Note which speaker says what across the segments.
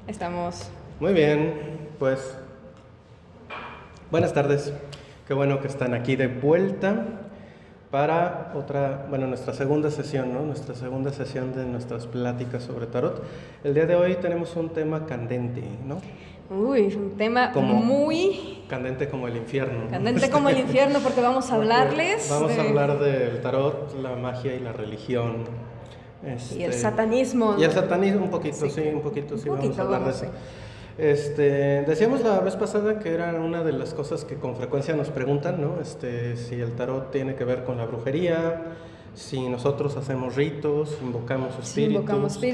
Speaker 1: Estamos.
Speaker 2: Muy bien, pues buenas tardes. Qué bueno que están aquí de vuelta para nuestra segunda sesión, ¿no? Nuestra segunda sesión de nuestras pláticas sobre tarot. El día de hoy tenemos un tema candente, ¿no?
Speaker 1: Uy, un tema muy
Speaker 2: candente como el infierno, ¿no?
Speaker 1: candente como el infierno, porque vamos a hablarles.
Speaker 2: Vamos a hablar del tarot, la magia y la religión.
Speaker 1: Y el satanismo.
Speaker 2: Y el satanismo, un poquito, vamos a hablar de eso. Decíamos la vez pasada que era una de las cosas que con frecuencia nos preguntan, ¿no? Si el tarot tiene que ver con la brujería, si nosotros hacemos ritos, invocamos espíritus.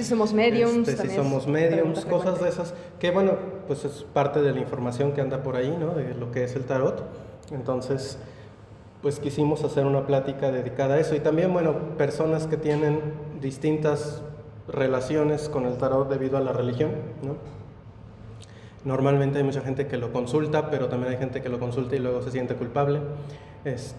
Speaker 1: Somos mediums.
Speaker 2: Si somos mediums, cosas de esas, que bueno, pues es parte de la información que anda por ahí, ¿no? De lo que es el tarot. Entonces, pues quisimos hacer una plática dedicada a eso. Y también, bueno, personas que tienen distintas relaciones con el tarot debido a la religión, ¿no? Normalmente hay mucha gente que lo consulta, pero también hay gente que lo consulta y luego se siente culpable,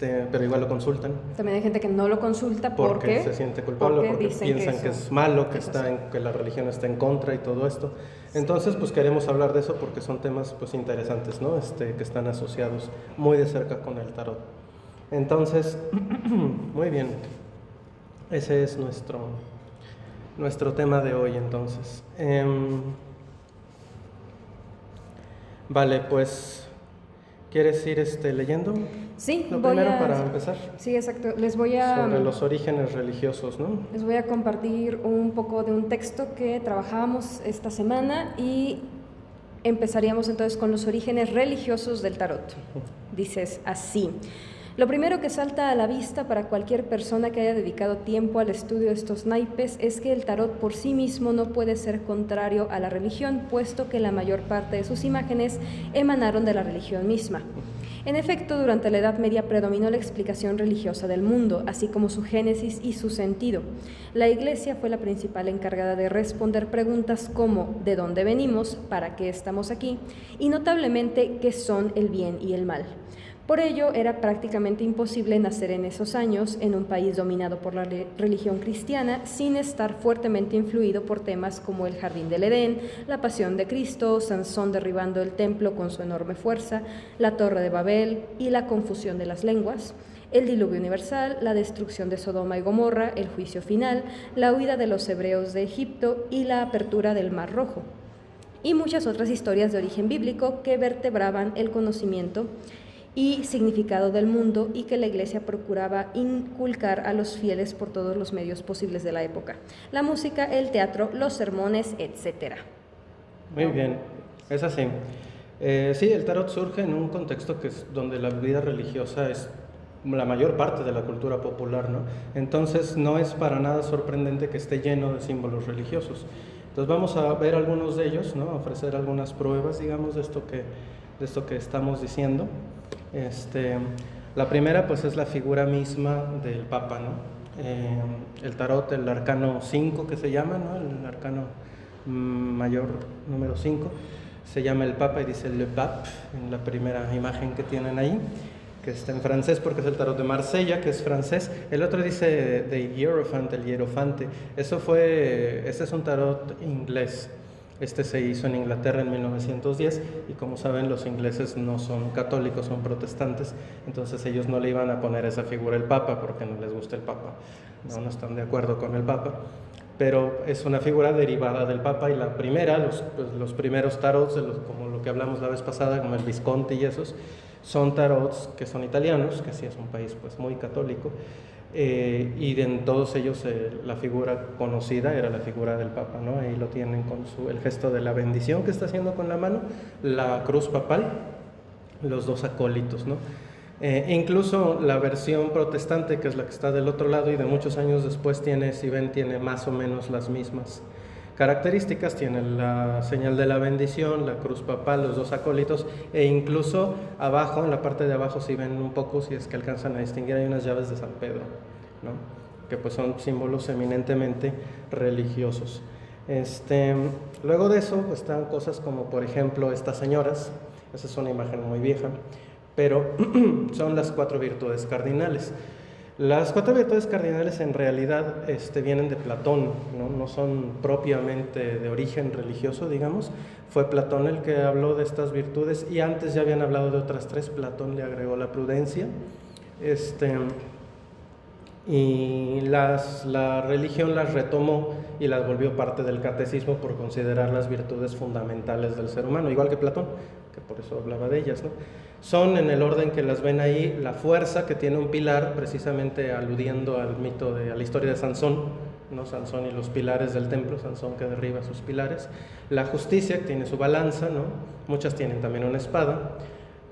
Speaker 2: pero igual lo consultan.
Speaker 1: También hay gente que no lo consulta
Speaker 2: porque se siente culpable, porque piensan que es malo, que la religión está en contra y todo esto. Entonces, pues queremos hablar de eso porque son temas pues interesantes, ¿no? Que están asociados muy de cerca con el tarot. Entonces, muy bien. Ese es nuestro tema de hoy, entonces. Vale, pues, ¿quieres ir leyendo?
Speaker 1: Sí,
Speaker 2: lo primero para empezar.
Speaker 1: Sí, exacto.
Speaker 2: Sobre los orígenes religiosos, ¿no?
Speaker 1: Les voy a compartir un poco de un texto que trabajábamos esta semana y empezaríamos entonces con los orígenes religiosos del tarot. Dices así: lo primero que salta a la vista para cualquier persona que haya dedicado tiempo al estudio de estos naipes es que el tarot por sí mismo no puede ser contrario a la religión, puesto que la mayor parte de sus imágenes emanaron de la religión misma. En efecto, durante la Edad Media predominó la explicación religiosa del mundo, así como su génesis y su sentido. La Iglesia fue la principal encargada de responder preguntas como ¿de dónde venimos?, ¿para qué estamos aquí?, y notablemente ¿qué son el bien y el mal? Por ello, era prácticamente imposible nacer en esos años en un país dominado por la religión cristiana sin estar fuertemente influido por temas como el Jardín del Edén, la Pasión de Cristo, Sansón derribando el templo con su enorme fuerza, la Torre de Babel y la confusión de las lenguas, el diluvio universal, la destrucción de Sodoma y Gomorra, el juicio final, la huida de los hebreos de Egipto y la apertura del Mar Rojo, y muchas otras historias de origen bíblico que vertebraban el conocimiento y significado del mundo y que la Iglesia procuraba inculcar a los fieles por todos los medios posibles de la época: la música, el teatro, los sermones, etc.
Speaker 2: Muy bien, es así. Sí, el tarot surge en un contexto donde la vida religiosa es la mayor parte de la cultura popular, ¿no? Entonces no es para nada sorprendente que esté lleno de símbolos religiosos. Entonces vamos a ver algunos de ellos, ¿no? Ofrecer algunas pruebas, digamos, de esto que estamos diciendo. La primera pues es la figura misma del Papa, ¿no? El tarot, el arcano 5 que se llama, ¿no? El arcano mayor número 5 se llama el Papa y dice Le Pape en la primera imagen que tienen ahí, que está en francés porque es el tarot de Marsella, que es francés. El otro dice The Hierophant, el hierofante. Este es un tarot inglés. Se hizo en Inglaterra en 1910 y como saben los ingleses no son católicos, son protestantes, entonces ellos no le iban a poner esa figura al Papa porque no les gusta el Papa, no están de acuerdo con el Papa, pero es una figura derivada del Papa. Y la primera, los primeros tarots, como lo que hablamos la vez pasada, como el Visconti y esos, son tarots que son italianos, que sí es un país pues muy católico. Y en todos ellos la figura conocida era la figura del Papa, ¿no? Ahí lo tienen con el gesto de la bendición que está haciendo con la mano, la cruz papal, los dos acólitos, ¿no? Incluso la versión protestante, que es la que está del otro lado y de muchos años después tiene más o menos las mismas características. Tiene la señal de la bendición, la cruz papal, los dos acólitos, e incluso abajo, en la parte de abajo, si ven un poco, si es que alcanzan a distinguir, hay unas llaves de San Pedro, ¿no? Que pues son símbolos eminentemente religiosos. Luego de eso pues están cosas como por ejemplo estas señoras. Esa es una imagen muy vieja, pero son las 4 virtudes cardinales. Las 4 virtudes cardinales en realidad vienen de Platón, no son propiamente de origen religioso, digamos. Fue Platón el que habló de estas virtudes y antes ya habían hablado de otras 3. Platón le agregó la prudencia. Y la religión las retomó y las volvió parte del catecismo por considerar las virtudes fundamentales del ser humano, igual que Platón, que por eso hablaba de ellas, ¿no? Son, en el orden que las ven ahí, la fuerza, que tiene un pilar, precisamente aludiendo al mito a la historia de Sansón, ¿no? Sansón y los pilares del templo, Sansón que derriba sus pilares. La justicia, que tiene su balanza, ¿no? Muchas tienen también una espada.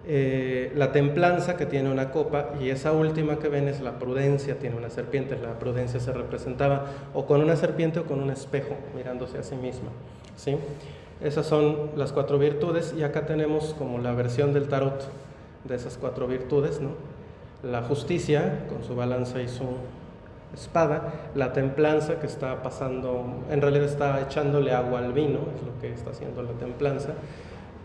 Speaker 2: La templanza, que tiene una copa, y esa última que ven es la prudencia, tiene una serpiente. La prudencia se representaba o con una serpiente o con un espejo mirándose a sí misma, ¿sí? Esas son las 4 virtudes, y acá tenemos como la versión del tarot de esas 4 virtudes, ¿no? La justicia con su balanza y su espada, la templanza, que está pasando, en realidad está echándole agua al vino, es lo que está haciendo la templanza,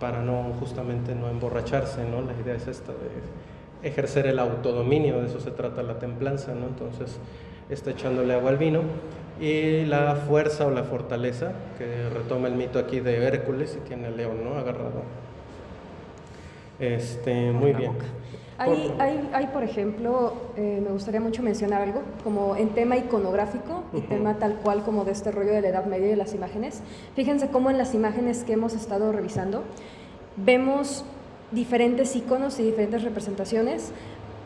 Speaker 2: para justamente no emborracharse, ¿no? La idea es esta de ejercer el autodominio, de eso se trata la templanza, ¿no? Entonces está echándole agua al vino. Y la fuerza o la fortaleza, que retoma el mito aquí de Hércules y tiene el león, ¿no? Agarrado. Muy bien.
Speaker 1: Hay, por ejemplo, me gustaría mucho mencionar algo, como en tema iconográfico y tema tal cual como de este rollo de la Edad Media y de las imágenes. Fíjense cómo en las imágenes que hemos estado revisando vemos diferentes iconos y diferentes representaciones,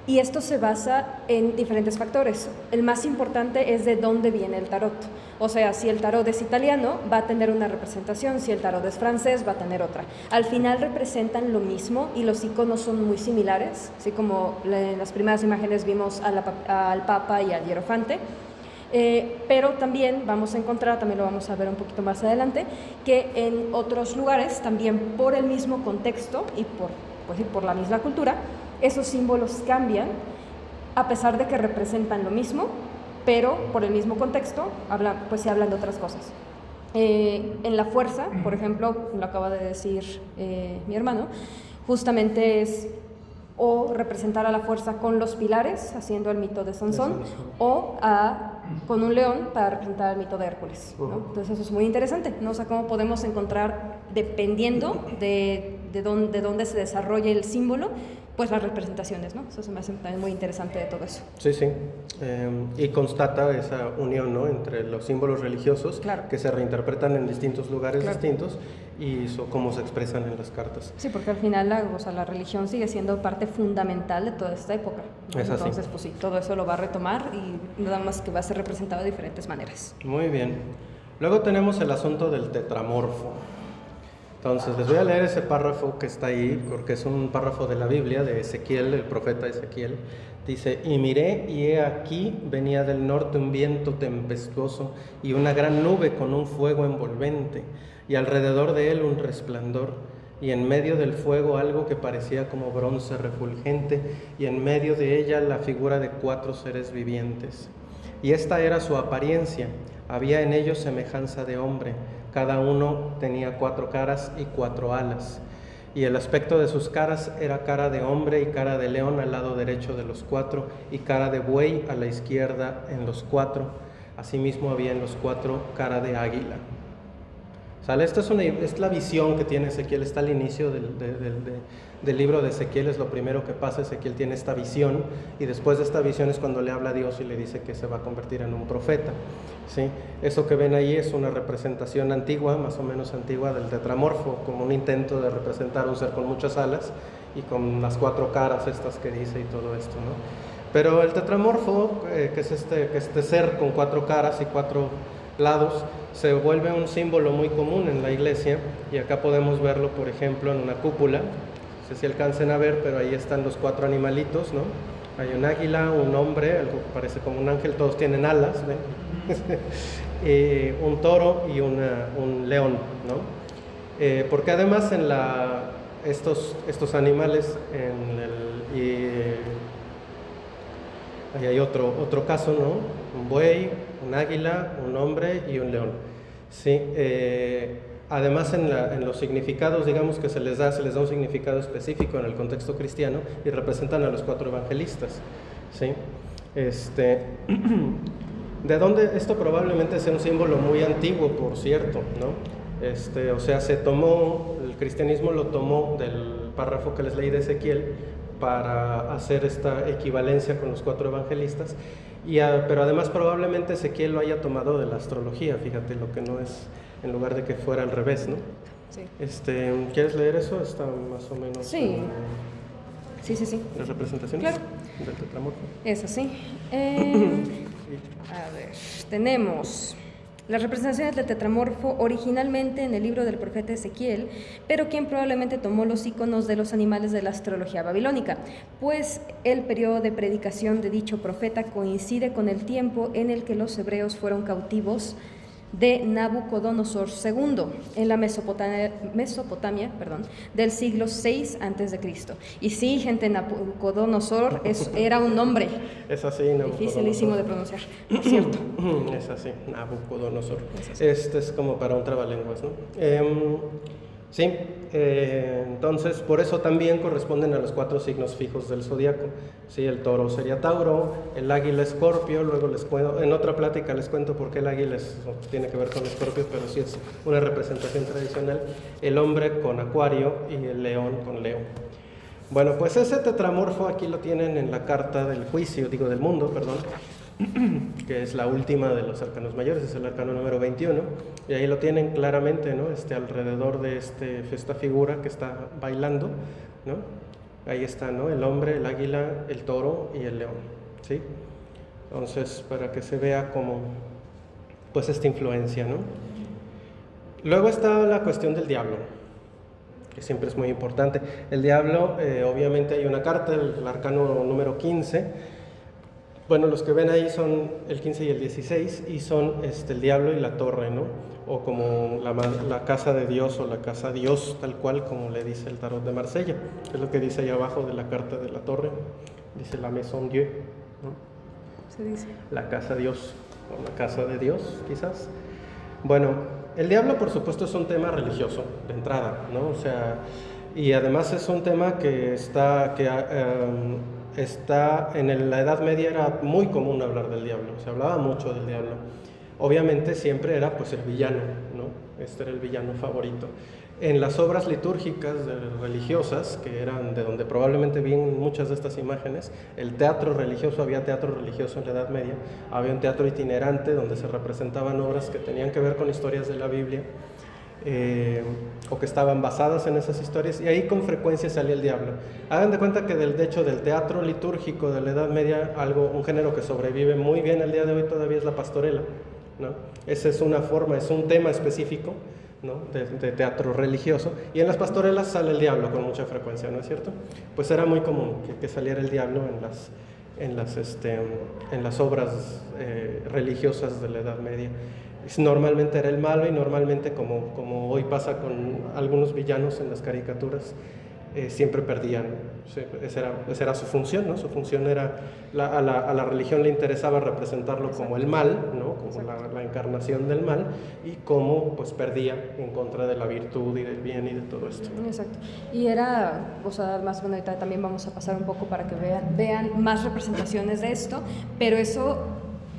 Speaker 1: y esto se basa en diferentes factores. El más importante es de dónde viene el tarot. O sea, si el tarot es italiano, va a tener una representación; si el tarot es francés, va a tener otra. Al final representan lo mismo y los iconos son muy similares, así como en las primeras imágenes vimos al Papa y al Hierofante. Pero también vamos a encontrar, también lo vamos a ver un poquito más adelante, que en otros lugares, también por el mismo contexto y por la misma cultura, esos símbolos cambian, a pesar de que representan lo mismo, pero por el mismo contexto se hablan de otras cosas. En la fuerza, por ejemplo, lo acaba de decir mi hermano, justamente es o representar a la fuerza con los pilares, haciendo el mito de Sansón, o con un león para representar el mito de Hércules, ¿no? Entonces eso es muy interesante, ¿no? O sea, cómo podemos encontrar, dependiendo de dónde se desarrolle el símbolo, pues las representaciones, ¿no? Eso se me hace también muy interesante de todo eso.
Speaker 2: Sí, sí. Y constata esa unión, ¿no? Entre los símbolos religiosos, claro, que se reinterpretan en distintos lugares, claro, distintos, y cómo se expresan en las cartas.
Speaker 1: Sí, porque al final la religión sigue siendo parte fundamental de toda esta época, ¿no?
Speaker 2: Es así.
Speaker 1: Entonces, pues sí, todo eso lo va a retomar y nada más que va a ser representado de diferentes maneras.
Speaker 2: Muy bien. Luego tenemos el asunto del tetramorfo. Entonces, les voy a leer ese párrafo que está ahí, porque es un párrafo de la Biblia, de Ezequiel, el profeta Ezequiel. Dice: y miré, y he aquí venía del norte un viento tempestuoso y una gran nube con un fuego envolvente, y alrededor de él un resplandor, y en medio del fuego algo que parecía como bronce refulgente, y en medio de ella la figura de 4 seres vivientes. Y esta era su apariencia: había en ellos semejanza de hombre, cada uno tenía 4 caras y 4 alas, y el aspecto de sus caras era cara de hombre y cara de león al lado derecho de los 4, y cara de buey a la izquierda en los 4. Asimismo había en los 4 cara de águila. ¿Sale? Esta es la visión que tiene Ezequiel, está al inicio del libro de Ezequiel, es lo primero que pasa. Ezequiel tiene esta visión, y después de esta visión es cuando le habla a Dios y le dice que se va a convertir en un profeta, ¿sí? Eso que ven ahí es una representación antigua, más o menos antigua, del tetramorfo, como un intento de representar un ser con muchas alas y con las 4 caras estas que dice y todo esto, ¿no? Pero el tetramorfo, que es este ser con 4 caras y 4 lados, se vuelve un símbolo muy común en la iglesia, y acá podemos verlo, por ejemplo, en una cúpula. No sé si alcancen a ver, pero ahí están los 4 animalitos, ¿no? Hay un águila, un hombre, algo que parece como un ángel, todos tienen alas, ¿ven? Un toro y un león, ¿no? Porque además estos animales, ahí hay otro caso, ¿no? Un buey, un águila, un hombre y un león. Sí, además en los significados, digamos que se les da un significado específico en el contexto cristiano, y representan a los 4 evangelistas, ¿sí? ¿De dónde? Esto probablemente sea un símbolo muy antiguo, por cierto, ¿no? O sea, el cristianismo lo tomó del párrafo que les leí de Ezequiel para hacer esta equivalencia con los 4 evangelistas, pero además probablemente Ezequiel lo haya tomado de la astrología, fíjate, lo que no es, en lugar de que fuera al revés, ¿no?
Speaker 1: Sí.
Speaker 2: ¿Quieres leer eso? Está más o menos...
Speaker 1: Sí. Sí.
Speaker 2: ¿Las representaciones?
Speaker 1: Claro.
Speaker 2: Del tetramorfo.
Speaker 1: Es así. A ver, tenemos las representaciones del tetramorfo originalmente en el libro del profeta Ezequiel, pero quien probablemente tomó los iconos de los animales de la astrología babilónica, pues el periodo de predicación de dicho profeta coincide con el tiempo en el que los hebreos fueron cautivos de Nabucodonosor II en la Mesopotamia, del siglo VI a.C. Y sí, gente, Nabucodonosor era un nombre.
Speaker 2: Es así,
Speaker 1: dificilísimo de pronunciar, por cierto.
Speaker 2: Es así, Nabucodonosor. Es como para un trabalenguas, ¿no? Sí, entonces por eso también corresponden a los 4 signos fijos del zodiaco. Sí, el toro sería Tauro, el águila Escorpio, luego en otra plática les cuento por qué el águila tiene que ver con Escorpio, pero sí es una representación tradicional, el hombre con Acuario y el león con Leo. Bueno, pues ese tetramorfo aquí lo tienen en la carta del juicio, del mundo, perdón, que es la última de los arcanos mayores, es el arcano número 21, y ahí lo tienen claramente, ¿no? Alrededor de esta figura que está bailando, ¿no? Ahí está, ¿no? El hombre, el águila, el toro y el león, ¿sí? Entonces, para que se vea como, pues, esta influencia, ¿no? Luego está la cuestión del diablo, que siempre es muy importante. El diablo, obviamente hay una carta, el arcano número 15. Bueno, los que ven ahí son el 15 y el 16 y son el diablo y la torre, ¿no? O como la casa de Dios o la casa Dios, tal cual como le dice el tarot de Marsella, es lo que dice ahí abajo de la carta de la torre, dice la Maison Dieu, ¿no?
Speaker 1: Se dice.
Speaker 2: La casa Dios o la casa de Dios, quizás. Bueno, el diablo por supuesto es un tema religioso de entrada, ¿no? O sea, y además es un tema que está en la Edad Media era muy común hablar del diablo, se hablaba mucho del diablo. Obviamente siempre era pues el villano, ¿no? Este era el villano favorito. En las obras litúrgicas religiosas, que eran de donde probablemente vienen muchas de estas imágenes, el teatro religioso, había teatro religioso en la Edad Media, había un teatro itinerante donde se representaban obras que tenían que ver con historias de la Biblia, o que estaban basadas en esas historias, y ahí con frecuencia salía el diablo. Hagan de cuenta que de hecho del teatro litúrgico de la Edad Media, un género que sobrevive muy bien el día de hoy todavía es la pastorela, ¿no? Esa es una forma, es un tema específico, ¿no? de teatro religioso, y en las pastorelas sale el diablo con mucha frecuencia, ¿no es cierto? Pues era muy común que saliera el diablo en las obras religiosas de la Edad Media. Normalmente era el malo, y normalmente, como hoy pasa con algunos villanos en las caricaturas, siempre perdían. Esa era su función, ¿no? Su función era, a la religión le interesaba representarlo como el mal, ¿no? Como la encarnación del mal, y cómo pues perdía en contra de la virtud y del bien y de todo esto.
Speaker 1: Exacto. Y era, o sea, más bueno, ahorita también vamos a pasar un poco para que vean más representaciones de esto, pero eso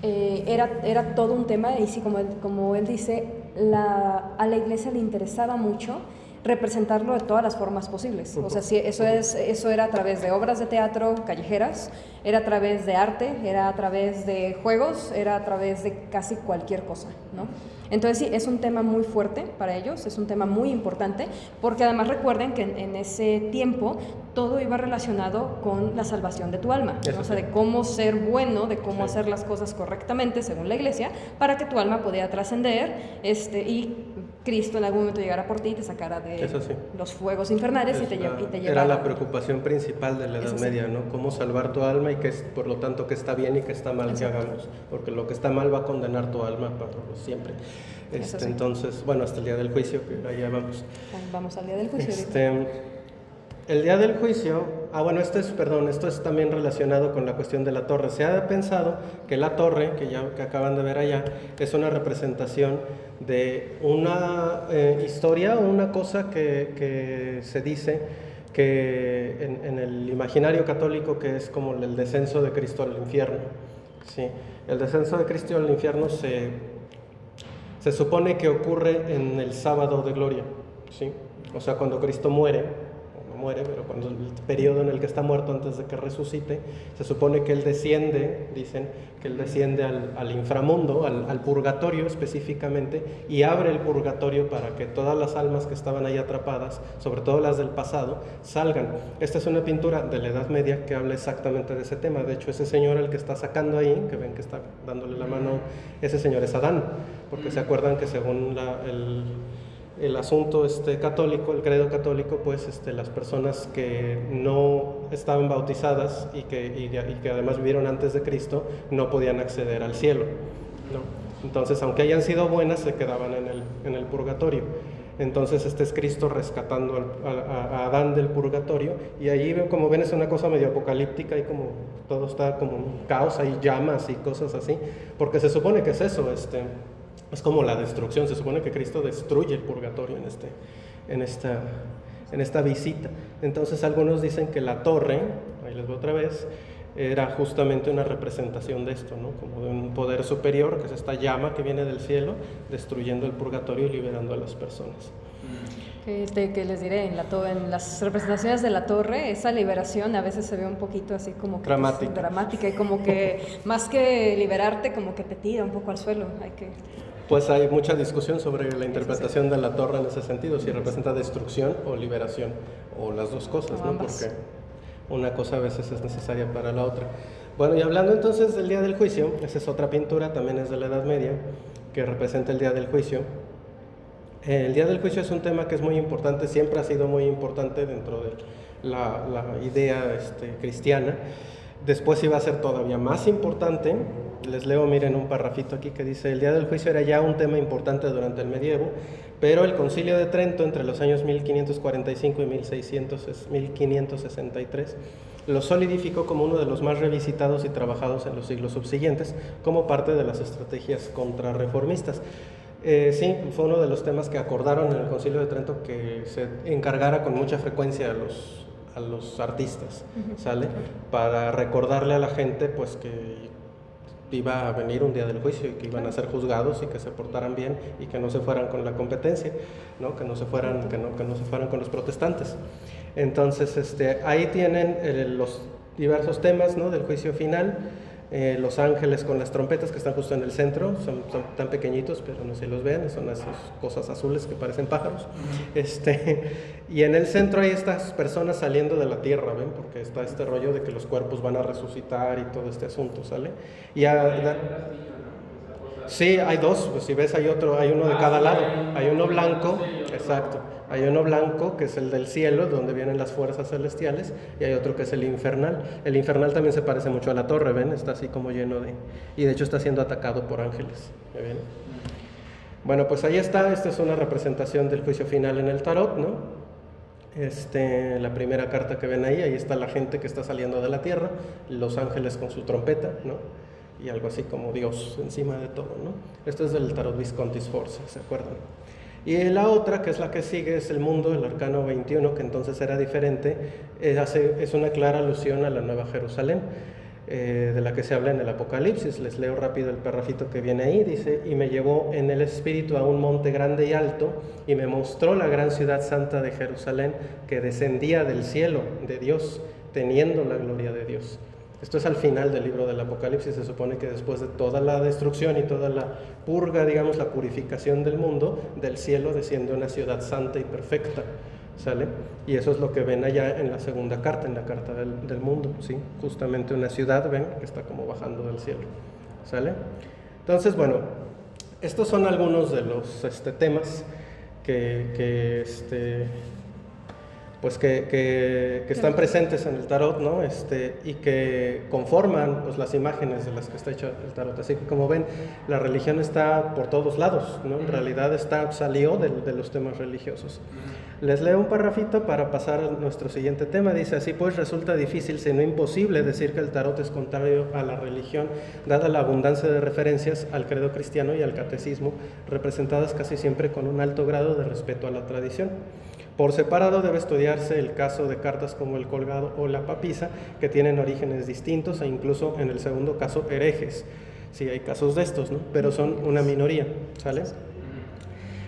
Speaker 1: era todo un tema, y sí, como él dice, a la iglesia le interesaba mucho representarlo de todas las formas posibles. O sea, sí, eso era a través de obras de teatro callejeras, era a través de arte, era a través de juegos, era a través de casi cualquier cosa, ¿no? Entonces sí, es un tema muy fuerte para ellos, es un tema muy importante, porque además recuerden que en ese tiempo todo iba relacionado con la salvación de tu alma, ¿no? O sea, de cómo ser bueno, de cómo hacer las cosas correctamente según la iglesia, para que tu alma pudiera trascender, y Cristo en algún momento llegara por ti y te sacara de los fuegos infernales y te llevara.
Speaker 2: Era la preocupación principal de la Edad Media, ¿no? Cómo salvar tu alma, y por lo tanto qué está bien y qué está mal que hagamos, porque lo que está mal va a condenar tu alma para siempre. Entonces, bueno, hasta el día del juicio, que allá vamos.
Speaker 1: Vamos al día del juicio.
Speaker 2: El día del juicio, esto es también relacionado con la cuestión de la torre. Se ha pensado que la torre, que acaban de ver allá, es una representación de una historia o una cosa que se dice que en el imaginario católico que es como el descenso de Cristo al infierno. ¿Sí? El descenso de Cristo al infierno se supone que ocurre en el sábado de gloria, ¿sí? O sea, cuando Cristo muere, o no muere, pero cuando el periodo en el que está muerto antes de que resucite, se supone que Él desciende, dicen, que Él desciende al inframundo, al purgatorio específicamente, y abre el purgatorio para que todas las almas que estaban ahí atrapadas, sobre todo las del pasado, salgan. Esta es una pintura de la Edad Media que habla exactamente de ese tema. De hecho, ese señor, el que está sacando ahí, que ven que está dándole la mano, ese señor es Adán, porque se acuerdan que según el asunto católico, el credo católico, pues las personas que no estaban bautizadas y que además vivieron antes de Cristo no podían acceder al cielo, ¿no? Entonces, aunque hayan sido buenas, se quedaban en el purgatorio. Entonces este es Cristo rescatando a Adán del purgatorio, y allí, como ven, es una cosa medio apocalíptica, y como todo está como un caos, hay llamas y cosas así, porque se supone que es eso, es como la destrucción. Se supone que Cristo destruye el purgatorio en esta visita. Entonces algunos dicen que la torre, ahí les veo otra vez, era justamente una representación de esto, ¿no? Como de un poder superior, que es esta llama que viene del cielo, destruyendo el purgatorio y liberando a las personas.
Speaker 1: Que les diré, en las representaciones de la torre, esa liberación a veces se ve un poquito así como que dramática, y como que más que liberarte, como que te tira un poco al suelo.
Speaker 2: Pues hay mucha discusión sobre la interpretación de la torre en ese sentido, si representa destrucción o liberación, o las dos cosas, ¿no? Porque una cosa a veces es necesaria para la otra. Bueno, y hablando entonces del día del juicio, esa es otra pintura, también es de la Edad Media, que representa el día del juicio. El día del juicio es un tema que es muy importante, siempre ha sido muy importante dentro de la idea cristiana. Después iba a ser todavía más importante. Les leo, miren, un parrafito aquí que dice: el día del juicio era ya un tema importante durante el medievo, pero el Concilio de Trento entre los años 1545 y 1563 lo solidificó como uno de los más revisitados y trabajados en los siglos subsiguientes, como parte de las estrategias contrarreformistas. Sí, fue uno de los temas que acordaron en el Concilio de Trento que se encargara con mucha frecuencia a los artistas, ¿sale? Para recordarle a la gente, pues, que iba a venir un día del juicio y que iban a ser juzgados y que se portaran bien y que no se fueran con la competencia, ¿no? Que no se fueran con los protestantes. Entonces, ahí tienen los diversos temas, ¿no? Del juicio final. Los ángeles con las trompetas que están justo en el centro, son tan pequeñitos, pero no sé si los ven, son esas cosas azules que parecen pájaros. Y en el centro hay estas personas saliendo de la tierra, ¿ven? Porque está este rollo de que los cuerpos van a resucitar y todo este asunto, ¿sale? Sí, hay dos, pues si ves hay uno de cada lado, hay uno blanco, exacto, hay uno blanco que es el del cielo, donde vienen las fuerzas celestiales, y hay otro que es el infernal. El infernal también se parece mucho a la torre, ¿ven? Está así como lleno y de hecho está siendo atacado por ángeles, ¿ven? Bueno, pues ahí está, esta es una representación del juicio final en el tarot, ¿no? La primera carta que ven ahí está la gente que está saliendo de la tierra, los ángeles con su trompeta, ¿no? Y algo así como Dios encima de todo, ¿no? Esto es del tarot Visconti's Force, ¿se acuerdan? Y la otra, que es la que sigue, es el mundo, el arcano 21, que entonces era diferente, es una clara alusión a la Nueva Jerusalén, de la que se habla en el Apocalipsis. Les leo rápido el parrafito que viene ahí, dice: y me llevó en el espíritu a un monte grande y alto, y me mostró la gran ciudad santa de Jerusalén, que descendía del cielo de Dios, teniendo la gloria de Dios. Esto es al final del libro del Apocalipsis. Se supone que después de toda la destrucción y toda la purga, digamos, la purificación del mundo, del cielo desciende una ciudad santa y perfecta, ¿sale? Y eso es lo que ven allá en la segunda carta, en la carta del mundo, ¿sí? Justamente una ciudad, ven, que está como bajando del cielo, ¿sale? Entonces, bueno, estos son algunos de los temas que están presentes en el tarot, ¿no? Y que conforman, pues, las imágenes de las que está hecho el tarot. Así que, como ven, la religión está por todos lados, ¿no? En realidad salió de los temas religiosos. Les leo un parrafito para pasar a nuestro siguiente tema. Dice: así pues, resulta difícil, si no imposible, decir que el tarot es contrario a la religión, dada la abundancia de referencias al credo cristiano y al catecismo, representadas casi siempre con un alto grado de respeto a la tradición. Por separado debe estudiarse el caso de cartas como el Colgado o la Papisa, que tienen orígenes distintos e incluso en el segundo caso herejes. Sí, hay casos de estos, ¿no? Pero son una minoría, ¿sale?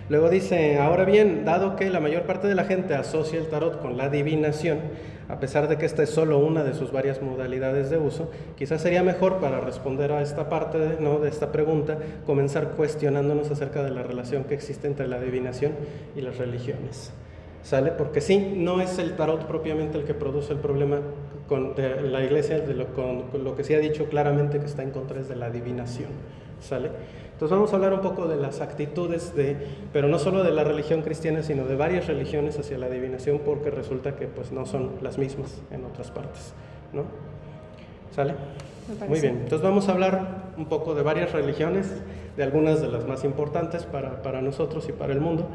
Speaker 2: Luego dice, ahora bien, dado que la mayor parte de la gente asocia el tarot con la adivinación, a pesar de que esta es solo una de sus varias modalidades de uso, quizás sería mejor para responder a esta parte de esta pregunta, comenzar cuestionándonos acerca de la relación que existe entre la adivinación y las religiones. ¿Sale? Porque sí, no es el tarot propiamente el que produce el problema de la iglesia, con lo que sí ha dicho claramente que está en contra es de la adivinación. ¿Sale? Entonces vamos a hablar un poco de las actitudes pero no solo de la religión cristiana, sino de varias religiones hacia la adivinación, porque resulta que pues no son las mismas en otras partes, ¿no? ¿Sale? Muy bien, entonces vamos a hablar un poco de varias religiones, de algunas de las más importantes para nosotros y para el mundo,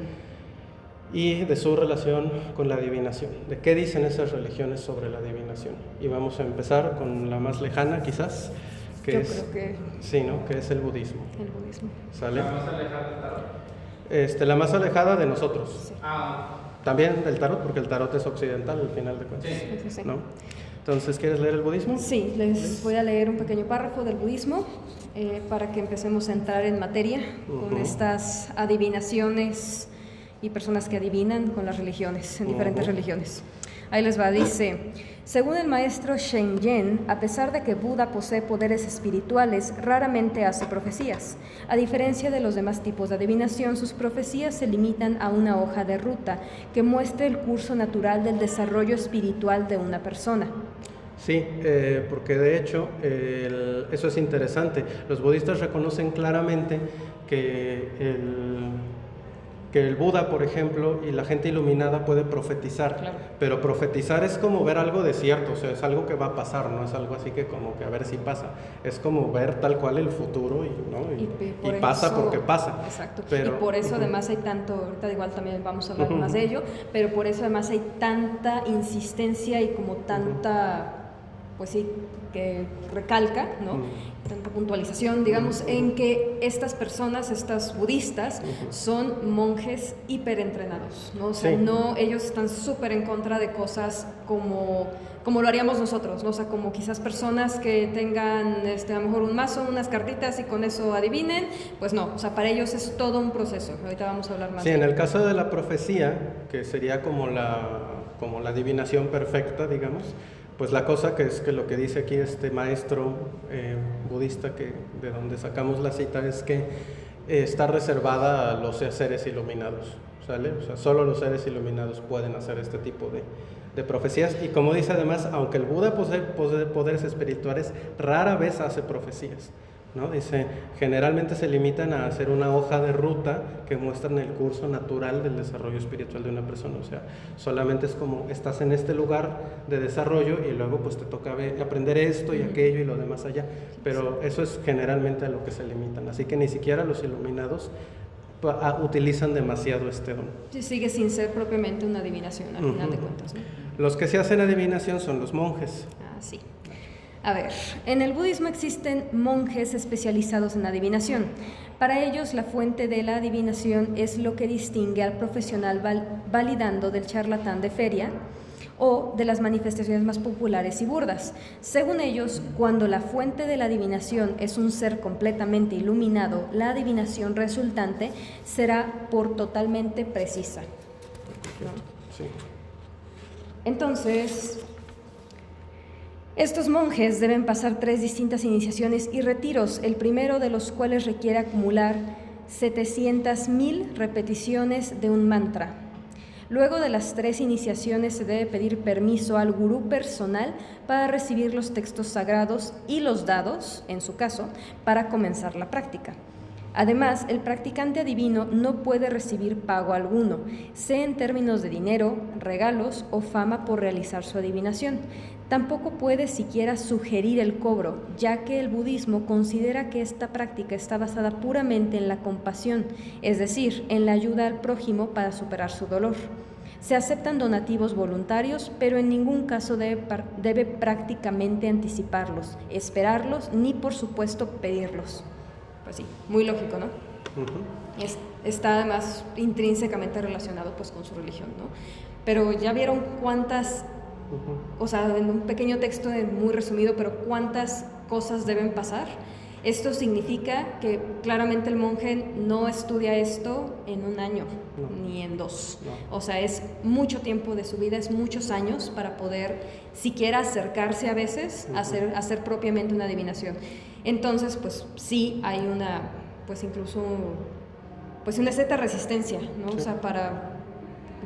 Speaker 2: y de su relación con la adivinación, de qué dicen esas religiones sobre la adivinación. Y vamos a empezar con la más lejana quizás, que sí, ¿no? Que es el budismo.
Speaker 1: El budismo.
Speaker 2: ¿Sale?
Speaker 3: ¿La más alejada del tarot?
Speaker 2: La más alejada de nosotros.
Speaker 1: Sí.
Speaker 2: También del tarot, porque el tarot es occidental al final de cuentas.
Speaker 1: Sí.
Speaker 2: ¿No? Entonces, ¿quieres leer el budismo?
Speaker 1: Sí, les voy a leer un pequeño párrafo del budismo para que empecemos a entrar en materia con estas adivinaciones y personas que adivinan con las religiones, en diferentes religiones. Ahí les va, dice, según el maestro Shen, a pesar de que Buda posee poderes espirituales, raramente hace profecías. A diferencia de los demás tipos de adivinación, sus profecías se limitan a una hoja de ruta que muestre el curso natural del desarrollo espiritual de una persona.
Speaker 2: Sí, porque de hecho eso es interesante. Los budistas reconocen claramente que el Buda, por ejemplo, y la gente iluminada puede profetizar,
Speaker 1: claro.
Speaker 2: Pero profetizar es como ver algo de cierto, o sea, es algo que va a pasar, no es algo así que como que a ver si pasa, es como ver tal cual el futuro y pasa porque pasa.
Speaker 1: Exacto,
Speaker 2: pero,
Speaker 1: y por eso además hay tanto, ahorita igual también vamos a hablar más de ello, pero por eso además hay tanta insistencia y como tanta, pues sí, que recalca, ¿no? Tanta puntualización, digamos, en que estas personas, estas budistas, son monjes hiperentrenados, ¿no? O sea, no, ellos están súper en contra de cosas como lo haríamos nosotros, ¿no? O sea, como quizás personas que tengan a lo mejor un mazo, unas cartitas y con eso adivinen, pues no, o sea, para ellos es todo un proceso. Ahorita vamos a hablar más.
Speaker 2: Sí, en el caso de la profecía, que sería como la adivinación perfecta, digamos, pues la cosa que es que lo que dice aquí este maestro budista, de donde sacamos la cita, es que está reservada a los seres iluminados, ¿sale? O sea, solo los seres iluminados pueden hacer este tipo de profecías. Y como dice además, aunque el Buda posee poderes espirituales, rara vez hace profecías, ¿no? Dice, generalmente se limitan a hacer una hoja de ruta que muestran el curso natural del desarrollo espiritual de una persona. O sea, solamente es como estás en este lugar de desarrollo y luego pues te toca aprender esto y aquello y lo demás allá. Pero eso es generalmente a lo que se limitan. Así que ni siquiera los iluminados utilizan demasiado este don.
Speaker 1: Sí, sigue sin ser propiamente una adivinación al final de cuentas, ¿no?
Speaker 2: Los que se hacen adivinación son los monjes.
Speaker 1: Sí. A ver, en el budismo existen monjes especializados en adivinación. Para ellos, la fuente de la adivinación es lo que distingue al profesional validando del charlatán de feria o de las manifestaciones más populares y burdas. Según ellos, cuando la fuente de la adivinación es un ser completamente iluminado, la adivinación resultante será por totalmente precisa, ¿no?
Speaker 2: Sí.
Speaker 1: Entonces, estos monjes deben pasar 3 distintas iniciaciones y retiros, el primero de los cuales requiere acumular 700,000 repeticiones de un mantra. Luego de las 3 iniciaciones se debe pedir permiso al gurú personal para recibir los textos sagrados y los dados, en su caso, para comenzar la práctica. Además, el practicante adivino no puede recibir pago alguno, sea en términos de dinero, regalos o fama por realizar su adivinación. Tampoco puede siquiera sugerir el cobro, ya que el budismo considera que esta práctica está basada puramente en la compasión, es decir, en la ayuda al prójimo para superar su dolor. Se aceptan donativos voluntarios, pero en ningún caso debe prácticamente anticiparlos, esperarlos, ni por supuesto pedirlos. Pues sí, muy lógico, ¿no? Está además intrínsecamente relacionado pues con su religión, ¿no? Pero ya vieron cuántas, o sea, en un pequeño texto muy resumido, pero cuántas cosas deben pasar. Esto significa que claramente el monje no estudia esto en un año, ni en 2. O sea, es mucho tiempo de su vida, es muchos años para poder siquiera acercarse a veces a hacer propiamente una adivinación. Entonces, pues sí hay una, pues incluso, pues una cierta resistencia, ¿no? Sí. O sea, para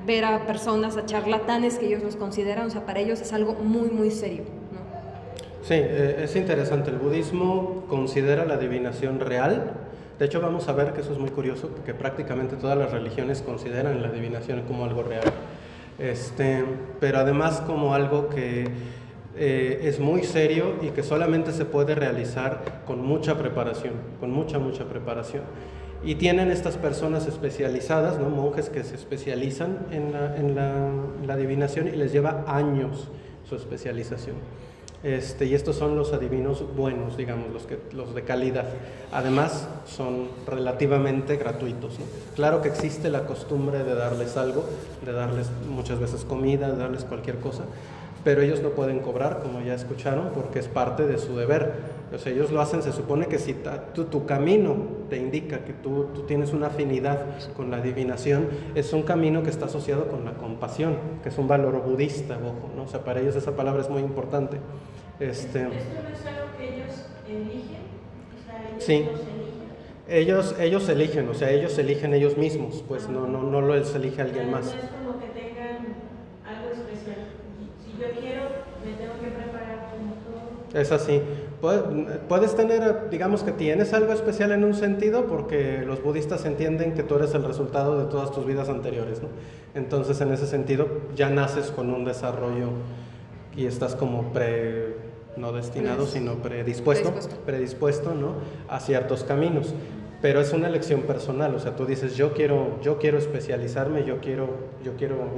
Speaker 1: ver a personas, a charlatanes que ellos los consideran, o sea, para ellos es algo muy, muy serio, ¿no?
Speaker 2: Sí, es interesante. El budismo considera la adivinación real. De hecho, vamos a ver que eso es muy curioso, que prácticamente todas las religiones consideran la adivinación como algo real. Pero además como algo que es muy serio y que solamente se puede realizar con mucha preparación, con mucha preparación. Y tienen estas personas especializadas, ¿no? Monjes que se especializan en la adivinación y les lleva años su especialización. Y estos son los adivinos buenos, digamos, los de calidad. Además, son relativamente gratuitos, ¿no? Claro que existe la costumbre de darles algo, de darles muchas veces comida, de darles cualquier cosa, pero ellos no pueden cobrar, como ya escucharon, porque es parte de su deber. O sea, ellos lo hacen, se supone que si tu camino te indica que tú tienes una afinidad con la adivinación, es un camino que está asociado con la compasión, que es un valor budista, ojo, ¿no? O sea, para ellos esa palabra es muy importante.
Speaker 4: ¿Esto no es algo que ellos eligen? O sea, ellos
Speaker 2: sí.
Speaker 4: Los eligen.
Speaker 2: Ellos eligen, o sea, ellos eligen ellos mismos, pues no lo elige alguien más.
Speaker 4: No es como que tengan algo especial. Si yo quiero, me tengo que preparar como todo.
Speaker 2: Es así. Puedes tener, digamos que tienes algo especial en un sentido, porque los budistas entienden que tú eres el resultado de todas tus vidas anteriores, ¿no? Entonces, en ese sentido, ya naces con un desarrollo y estás como no destinado, sino predispuesto, ¿no? A ciertos caminos. Pero es una elección personal, o sea, tú dices, yo quiero especializarme, yo quiero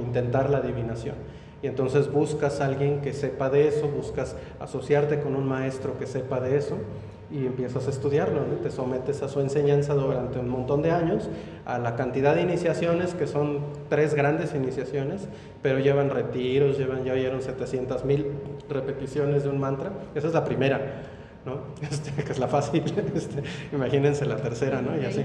Speaker 2: intentar la adivinación. Y entonces buscas a alguien que sepa de eso, buscas asociarte con un maestro que sepa de eso y empiezas a estudiarlo, ¿no? Te sometes a su enseñanza durante un montón de años, a la cantidad de iniciaciones, que son 3 grandes iniciaciones, pero llevan retiros, ya oyeron 700,000 repeticiones de un mantra. Esa es la primera, ¿no? Que es la fácil, imagínense la tercera, ¿no? Y así,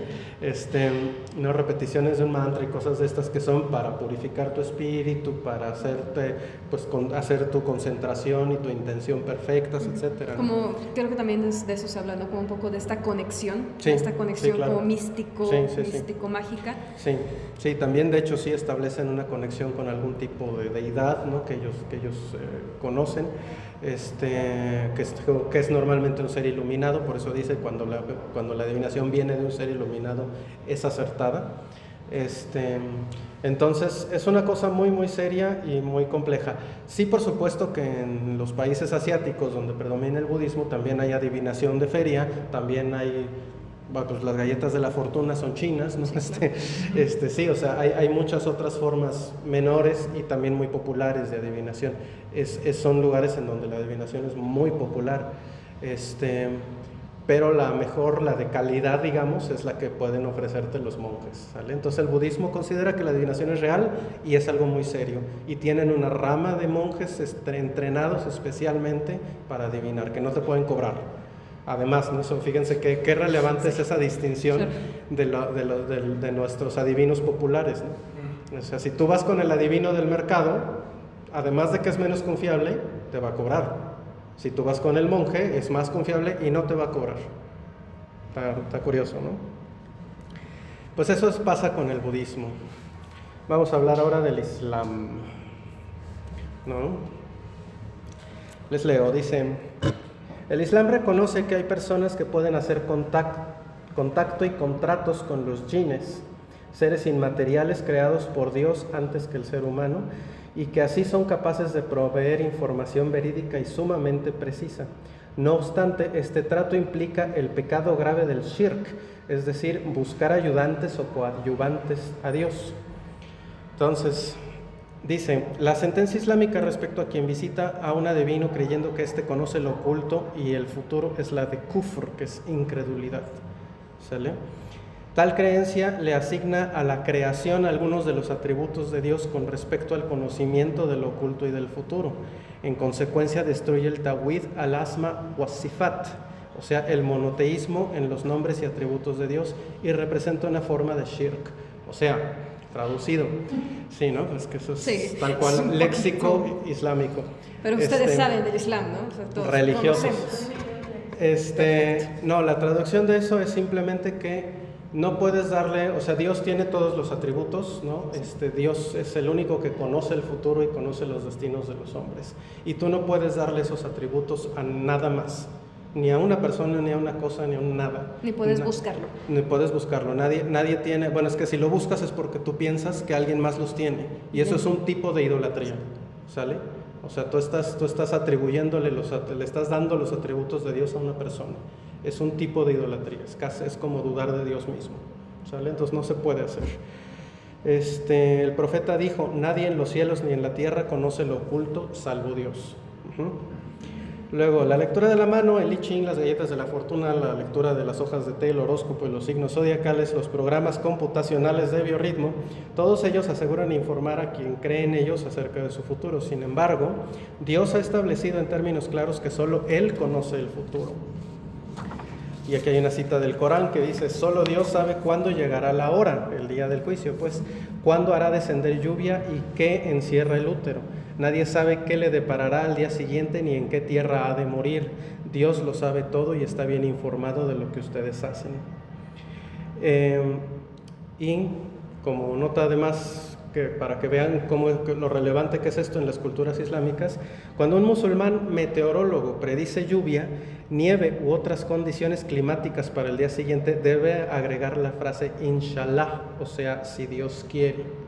Speaker 2: no, repeticiones de un mantra y cosas de estas que son para purificar tu espíritu, para hacerte, pues, hacer tu concentración y tu intención perfectas, etcétera, ¿no?
Speaker 1: Como, creo que también de eso se habla, ¿no? Como un poco de esta conexión,
Speaker 2: sí,
Speaker 1: claro. Como místico-mágica.
Speaker 2: Sí, también de hecho sí establecen una conexión con algún tipo de deidad, ¿no? Que ellos conocen, que es normalmente un ser iluminado. Por eso dice, cuando la adivinación viene de un ser iluminado, es acertada. Entonces es una cosa muy, muy seria y muy compleja. Sí, por supuesto que en los países asiáticos donde predomina el budismo también hay adivinación de feria, también hay, bueno, pues las galletas de la fortuna son chinas, ¿no? Sí, o sea, hay muchas otras formas menores y también muy populares de adivinación. Son lugares en donde la adivinación es muy popular, pero la mejor, la de calidad, digamos, es la que pueden ofrecerte los monjes, ¿sale? Entonces el budismo considera que la adivinación es real y es algo muy serio, y tienen una rama de monjes entrenados especialmente para adivinar, que no te pueden cobrar. Además, ¿no? Fíjense qué relevante es esa distinción de nuestros adivinos populares, ¿no? O sea, si tú vas con el adivino del mercado, además de que es menos confiable, te va a cobrar. Si tú vas con el monje, es más confiable y no te va a cobrar. Está curioso, ¿no? Pues eso pasa con el budismo. Vamos a hablar ahora del Islam, ¿no? Les leo, dice: el Islam reconoce que hay personas que pueden hacer contacto y contratos con los jinnes, seres inmateriales creados por Dios antes que el ser humano, y que así son capaces de proveer información verídica y sumamente precisa. No obstante, este trato implica el pecado grave del shirk, es decir, buscar ayudantes o coadyuvantes a Dios. Entonces, dice, la sentencia islámica respecto a quien visita a un adivino creyendo que éste conoce lo oculto y el futuro es la de kufr, que es incredulidad. ¿Sale? Tal creencia le asigna a la creación algunos de los atributos de Dios con respecto al conocimiento del oculto y del futuro. En consecuencia, destruye el tawhid al-asma wa sifat, o sea, el monoteísmo en los nombres y atributos de Dios, y representa una forma de shirk, o sea, traducido, sí, ¿no? Pues que eso es
Speaker 1: sí,
Speaker 2: tal cual, léxico islámico.
Speaker 1: Pero ustedes saben del Islam, ¿no? O sea, todos
Speaker 2: religiosos.
Speaker 1: Conocemos.
Speaker 2: No, la traducción de eso es simplemente que no puedes darle, o sea, Dios tiene todos los atributos, ¿no? Dios es el único que conoce el futuro y conoce los destinos de los hombres. Y tú no puedes darle esos atributos a nada más. Ni a una persona, ni a una cosa, ni a un nada.
Speaker 1: Ni puedes buscarlo.
Speaker 2: Ni puedes buscarlo. Nadie tiene, bueno, es que si lo buscas es porque tú piensas que alguien más los tiene. Y eso es un tipo de idolatría, ¿sale? O sea, tú estás atribuyéndole, le estás dando los atributos de Dios a una persona. Es un tipo de idolatría, es como dudar de Dios mismo, ¿sale? Entonces no se puede hacer. El profeta dijo, nadie en los cielos ni en la tierra conoce lo oculto salvo Dios. Luego, la lectura de la mano, el I Ching, las galletas de la fortuna, la lectura de las hojas de té, el horóscopo y los signos zodiacales, los programas computacionales de biorritmo, todos ellos aseguran informar a quien cree en ellos acerca de su futuro. Sin embargo, Dios ha establecido en términos claros que solo Él conoce el futuro. Y aquí hay una cita del Corán que dice, solo Dios sabe cuándo llegará la hora, el día del juicio, pues, cuándo hará descender lluvia y qué encierra el útero. Nadie sabe qué le deparará al día siguiente ni en qué tierra ha de morir. Dios lo sabe todo y está bien informado de lo que ustedes hacen. Y como nota además, que para que vean lo relevante que es esto en las culturas islámicas, cuando un musulmán meteorólogo predice lluvia, nieve u otras condiciones climáticas para el día siguiente, debe agregar la frase inshallah, o sea, si Dios quiere.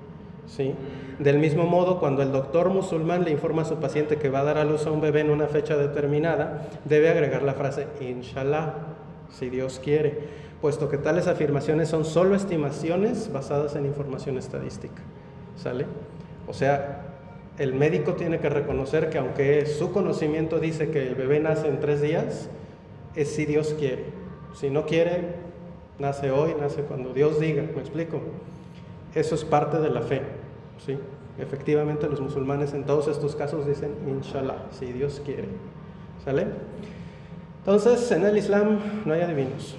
Speaker 2: ¿Sí? Del mismo modo, cuando el doctor musulmán le informa a su paciente que va a dar a luz a un bebé en una fecha determinada, debe agregar la frase inshallah, si Dios quiere, puesto que tales afirmaciones son solo estimaciones basadas en información estadística, ¿sale? O sea, el médico tiene que reconocer que aunque su conocimiento dice que el bebé nace en 3 días, es si Dios quiere. Si no quiere, nace hoy, nace cuando Dios diga, ¿me explico? Eso es parte de la fe, ¿sí? Efectivamente, los musulmanes en todos estos casos dicen inshallah, si Dios quiere, ¿sale? Entonces, en el Islam no hay adivinos.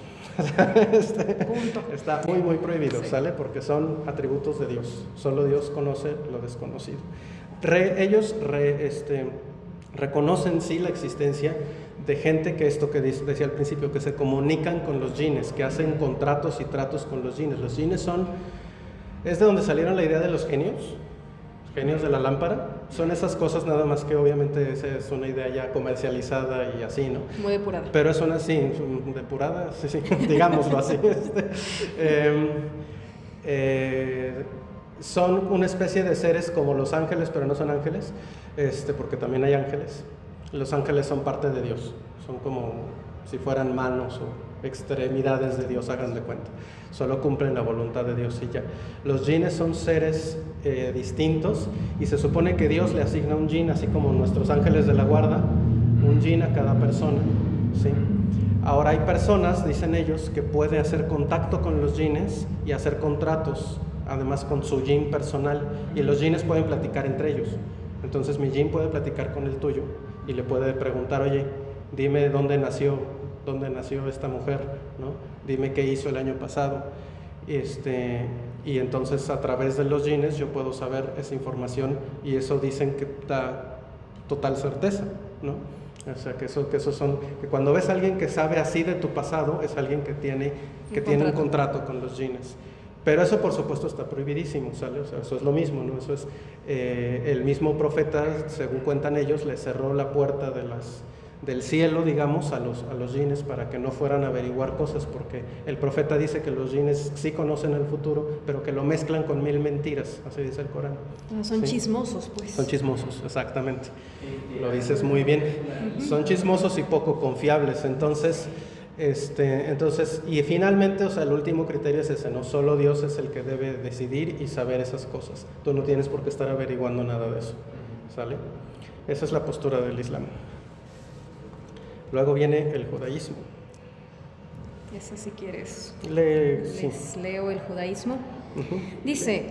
Speaker 2: Está muy, muy prohibido, sí. ¿Sale? Porque son atributos de Dios. Solo Dios conoce lo desconocido. Ellos reconocen, sí, la existencia de gente que esto que decía al principio, que se comunican con los jinnes, que hacen contratos y tratos con los jinnes. Los jinnes es de donde salieron la idea de los genios de la lámpara. Son esas cosas, nada más que obviamente esa es una idea ya comercializada y así, ¿no?
Speaker 1: Muy depurada.
Speaker 2: Pero es una, sí, depurada, sí, digámoslo así. Son una especie de seres como los ángeles, pero no son ángeles, porque también hay ángeles. Los ángeles son parte de Dios, son como si fueran manos o extremidades de Dios, hagan de cuenta. Solo cumplen la voluntad de Dios y ya. Los jinnes son seres distintos y se supone que Dios le asigna un jinn, así como nuestros ángeles de la guarda, un jinn a cada persona, ¿sí? Ahora hay personas, dicen ellos, que pueden hacer contacto con los jinnes y hacer contratos, además con su jinn personal, y los jinnes pueden platicar entre ellos. Entonces mi jinn puede platicar con el tuyo y le puede preguntar, oye, dime dónde nació esta mujer, ¿no? Dime qué hizo el año pasado. Y entonces a través de los jinnes yo puedo saber esa información y eso dicen que da total certeza, ¿no? O sea, que cuando ves a alguien que sabe así de tu pasado, es alguien que tiene un contrato con los jinnes. Pero eso por supuesto está prohibidísimo, ¿sale? O sea, eso es lo mismo, ¿no? Eso es, el mismo profeta, según cuentan ellos, le cerró la puerta del cielo, digamos, a los jinnes para que no fueran a averiguar cosas, porque el profeta dice que los jinnes sí conocen el futuro, pero que lo mezclan con 1000 mentiras, así dice el Corán.
Speaker 1: Son
Speaker 2: ¿sí?
Speaker 1: Chismosos, pues.
Speaker 2: Son chismosos, exactamente. Lo dices muy bien. Son chismosos y poco confiables, entonces, y finalmente, o sea, el último criterio es ese, ¿no? Solo Dios es el que debe decidir y saber esas cosas. Tú no tienes por qué estar averiguando nada de eso, ¿sale? Esa es la postura del Islam. Luego viene el judaísmo.
Speaker 1: Ese si quieres.
Speaker 2: Sí.
Speaker 1: Les leo el judaísmo.
Speaker 2: Ujú.
Speaker 1: Dice,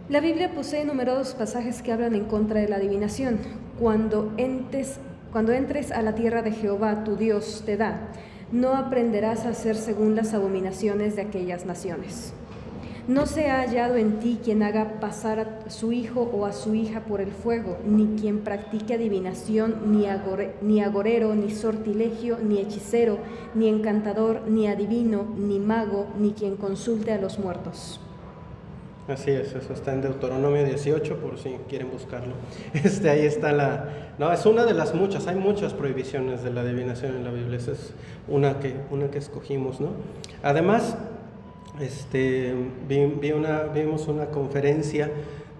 Speaker 1: la Biblia posee numerosos pasajes que hablan en contra de la adivinación. Cuando entres a la tierra de Jehová, tu Dios, te da, no aprenderás a hacer según las abominaciones de aquellas naciones. No se ha hallado en ti quien haga pasar a su hijo o a su hija por el fuego, ni quien practique adivinación, ni agorero, ni sortilegio, ni hechicero, ni encantador, ni adivino, ni mago, ni quien consulte a los muertos.
Speaker 2: Así es, eso está en Deuteronomio 18, por si quieren buscarlo. Ahí está No, es una de las muchas, hay muchas prohibiciones de la adivinación en la Biblia, esa es una que escogimos, ¿no? Además, vimos una conferencia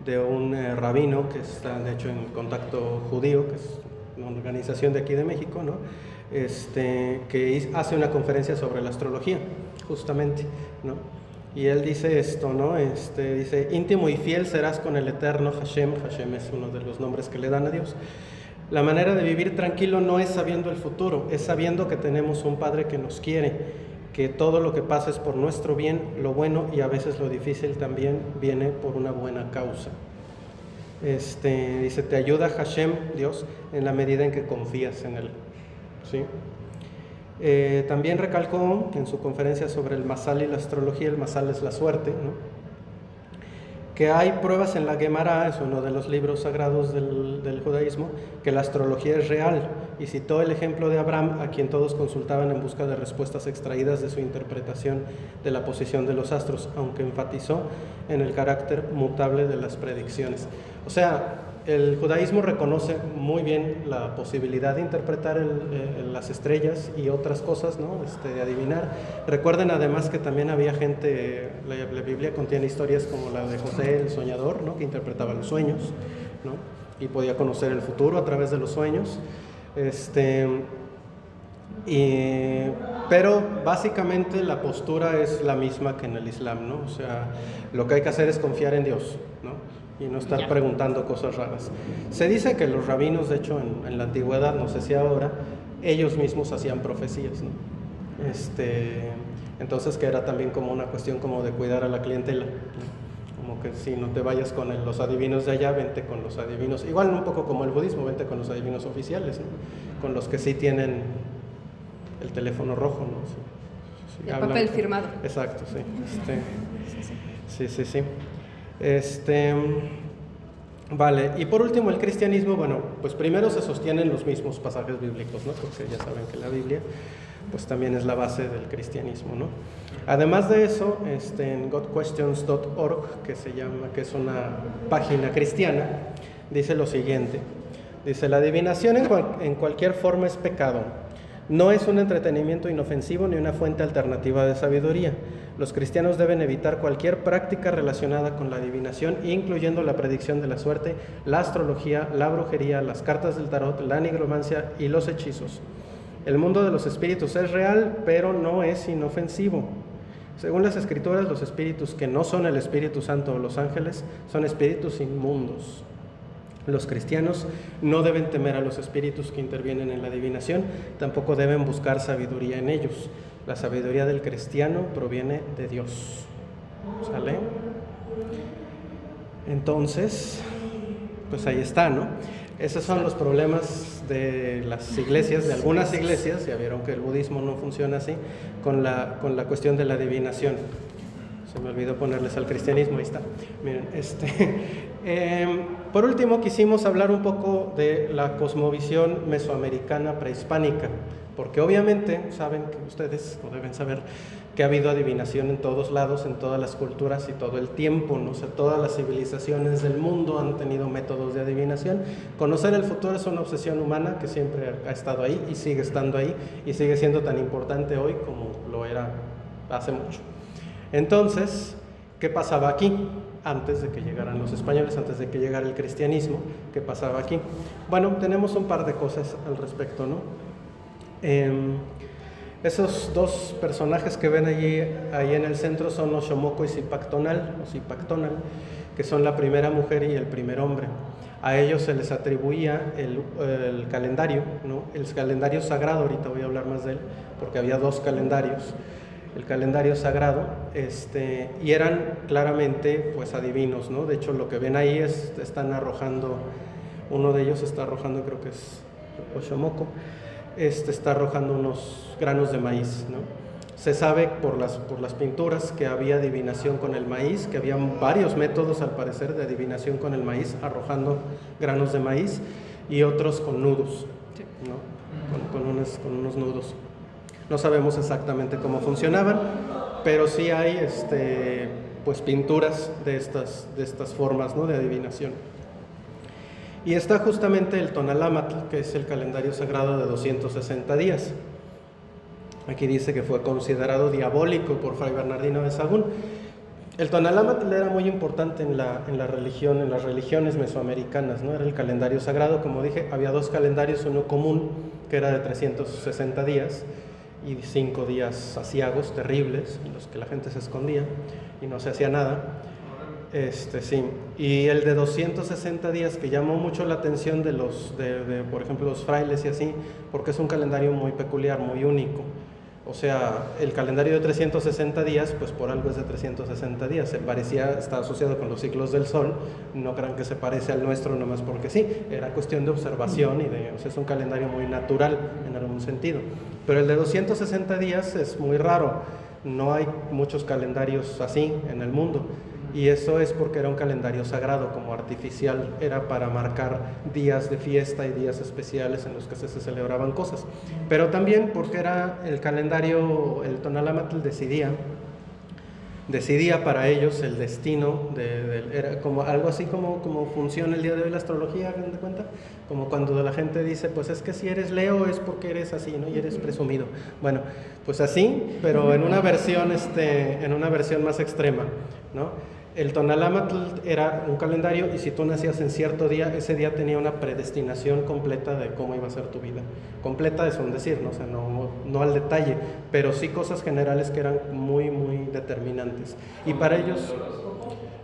Speaker 2: de un rabino que está, de hecho, en Contacto Judío, que es una organización de aquí de México, ¿no? Que hace una conferencia sobre la astrología, justamente, ¿no? Y él dice esto, ¿no? Dice, íntimo y fiel serás con el eterno Hashem. Hashem es uno de los nombres que le dan a Dios. La manera de vivir tranquilo no es sabiendo el futuro, es sabiendo que tenemos un Padre que nos quiere, que todo lo que pasa es por nuestro bien, lo bueno y a veces lo difícil también viene por una buena causa. Dice, te ayuda Hashem, Dios, en la medida en que confías en Él, ¿sí? También recalcó en su conferencia sobre el Masal y la astrología, el Masal es la suerte, ¿no? Que hay pruebas en la Gemara, es uno de los libros sagrados del judaísmo, que la astrología es real, y citó el ejemplo de Abraham, a quien todos consultaban en busca de respuestas extraídas de su interpretación de la posición de los astros, aunque enfatizó en el carácter mutable de las predicciones. O sea, el judaísmo reconoce muy bien la posibilidad de interpretar las estrellas y otras cosas, ¿no? De adivinar. Recuerden además que también había gente, la Biblia contiene historias como la de José el soñador, ¿no? Que interpretaba los sueños, ¿no? Y podía conocer el futuro a través de los sueños. Pero básicamente la postura es la misma que en el Islam, ¿no? O sea, lo que hay que hacer es confiar en Dios, ¿no? Y no estar preguntando cosas raras. Se dice que los rabinos, de hecho, en la antigüedad, no sé si ahora, ellos mismos hacían profecías, ¿no? Entonces, que era también como una cuestión como de cuidar a la clientela, ¿no? Como que si no te vayas con los adivinos de allá, vente con los adivinos, igual un poco como el budismo, vente con los adivinos oficiales, ¿no? Con los que sí tienen el teléfono rojo, ¿no? Sí,
Speaker 1: el papel firmado.
Speaker 2: Exacto, sí. Sí. Vale, y por último el cristianismo, bueno, pues primero se sostienen los mismos pasajes bíblicos, ¿no? Porque ya saben que la Biblia pues también es la base del cristianismo, ¿no? Además de eso, en godquestions.org, que es una página cristiana, dice lo siguiente, dice, la adivinación en cualquier forma es pecado. No es un entretenimiento inofensivo ni una fuente alternativa de sabiduría. Los cristianos deben evitar cualquier práctica relacionada con la adivinación, incluyendo la predicción de la suerte, la astrología, la brujería, las cartas del tarot, la nigromancia y los hechizos. El mundo de los espíritus es real, pero no es inofensivo. Según las Escrituras, los espíritus que no son el Espíritu Santo o los ángeles son espíritus inmundos. Los cristianos no deben temer a los espíritus que intervienen en la adivinación, tampoco deben buscar sabiduría en ellos. La sabiduría del cristiano proviene de Dios. ¿Sale? Entonces, pues ahí está, ¿no? Esos son los problemas de las iglesias, de algunas iglesias, ya vieron que el budismo no funciona así, con la cuestión de la adivinación. Se me olvidó ponerles al cristianismo, ahí está. Miren, por último, quisimos hablar un poco de la cosmovisión mesoamericana prehispánica, porque obviamente saben que ustedes, o deben saber, que ha habido adivinación en todos lados, en todas las culturas y todo el tiempo, ¿no? O sea, todas las civilizaciones del mundo han tenido métodos de adivinación. Conocer el futuro es una obsesión humana que siempre ha estado ahí y sigue estando ahí y sigue siendo tan importante hoy como lo era hace mucho. Entonces, ¿qué pasaba aquí? Antes de que llegaran los españoles, antes de que llegara el cristianismo, ¿qué pasaba aquí? Bueno, tenemos un par de cosas al respecto, ¿no? Esos dos personajes que ven ahí en el centro son Oxomoco y Zipactonal, que son la primera mujer y el primer hombre. A ellos se les atribuía el calendario, ¿no? El calendario sagrado, ahorita voy a hablar más de él, porque había 2 calendarios, el calendario sagrado, y eran claramente pues adivinos, ¿no? De hecho, lo que ven ahí están arrojando, uno de ellos está arrojando, creo que es Oxomoco, está arrojando unos granos de maíz, ¿no? Se sabe por las pinturas que había adivinación con el maíz, que había varios métodos al parecer de adivinación con el maíz, arrojando granos de maíz, y otros con nudos, ¿no? Con unos nudos. No sabemos exactamente cómo funcionaban, pero sí hay pues pinturas de estas formas, ¿no? De adivinación. Y está justamente el Tonalámatl, que es el calendario sagrado de 260 días. Aquí dice que fue considerado diabólico por Fray Bernardino de Sahagún. El Tonalámatl era muy importante en la religión, en las religiones mesoamericanas, ¿no? Era el calendario sagrado, como dije, había 2 calendarios, uno común, que era de 360 días, y 5 días aciagos, terribles, en los que la gente se escondía y no se hacía nada. Sí. Y el de 260 días, que llamó mucho la atención de por ejemplo, los frailes y así, porque es un calendario muy peculiar, muy único. O sea, el calendario de 360 días, pues por algo es de 360 días. Está asociado con los ciclos del sol. No crean que se parece al nuestro nomás porque sí. Era cuestión de observación o sea, es un calendario muy natural en algún sentido. Pero el de 260 días es muy raro. No hay muchos calendarios así en el mundo. Y eso es porque era un calendario sagrado, como artificial, era para marcar días de fiesta y días especiales en los que se celebraban cosas. Pero también porque era el calendario, el Tonalámatl decidía para ellos el destino, era como algo así como funciona el día de hoy la astrología, ¿hagan de cuenta? Como cuando la gente dice, pues es que si eres Leo es porque eres así, ¿no? Y eres presumido. Bueno, pues así, pero en una versión más extrema, ¿no? El Tonalámatl era un calendario y si tú nacías en cierto día, ese día tenía una predestinación completa de cómo iba a ser tu vida. Completa es un decir, ¿no? O sea, no al detalle, pero sí cosas generales que eran muy, muy determinantes. Y para ellos,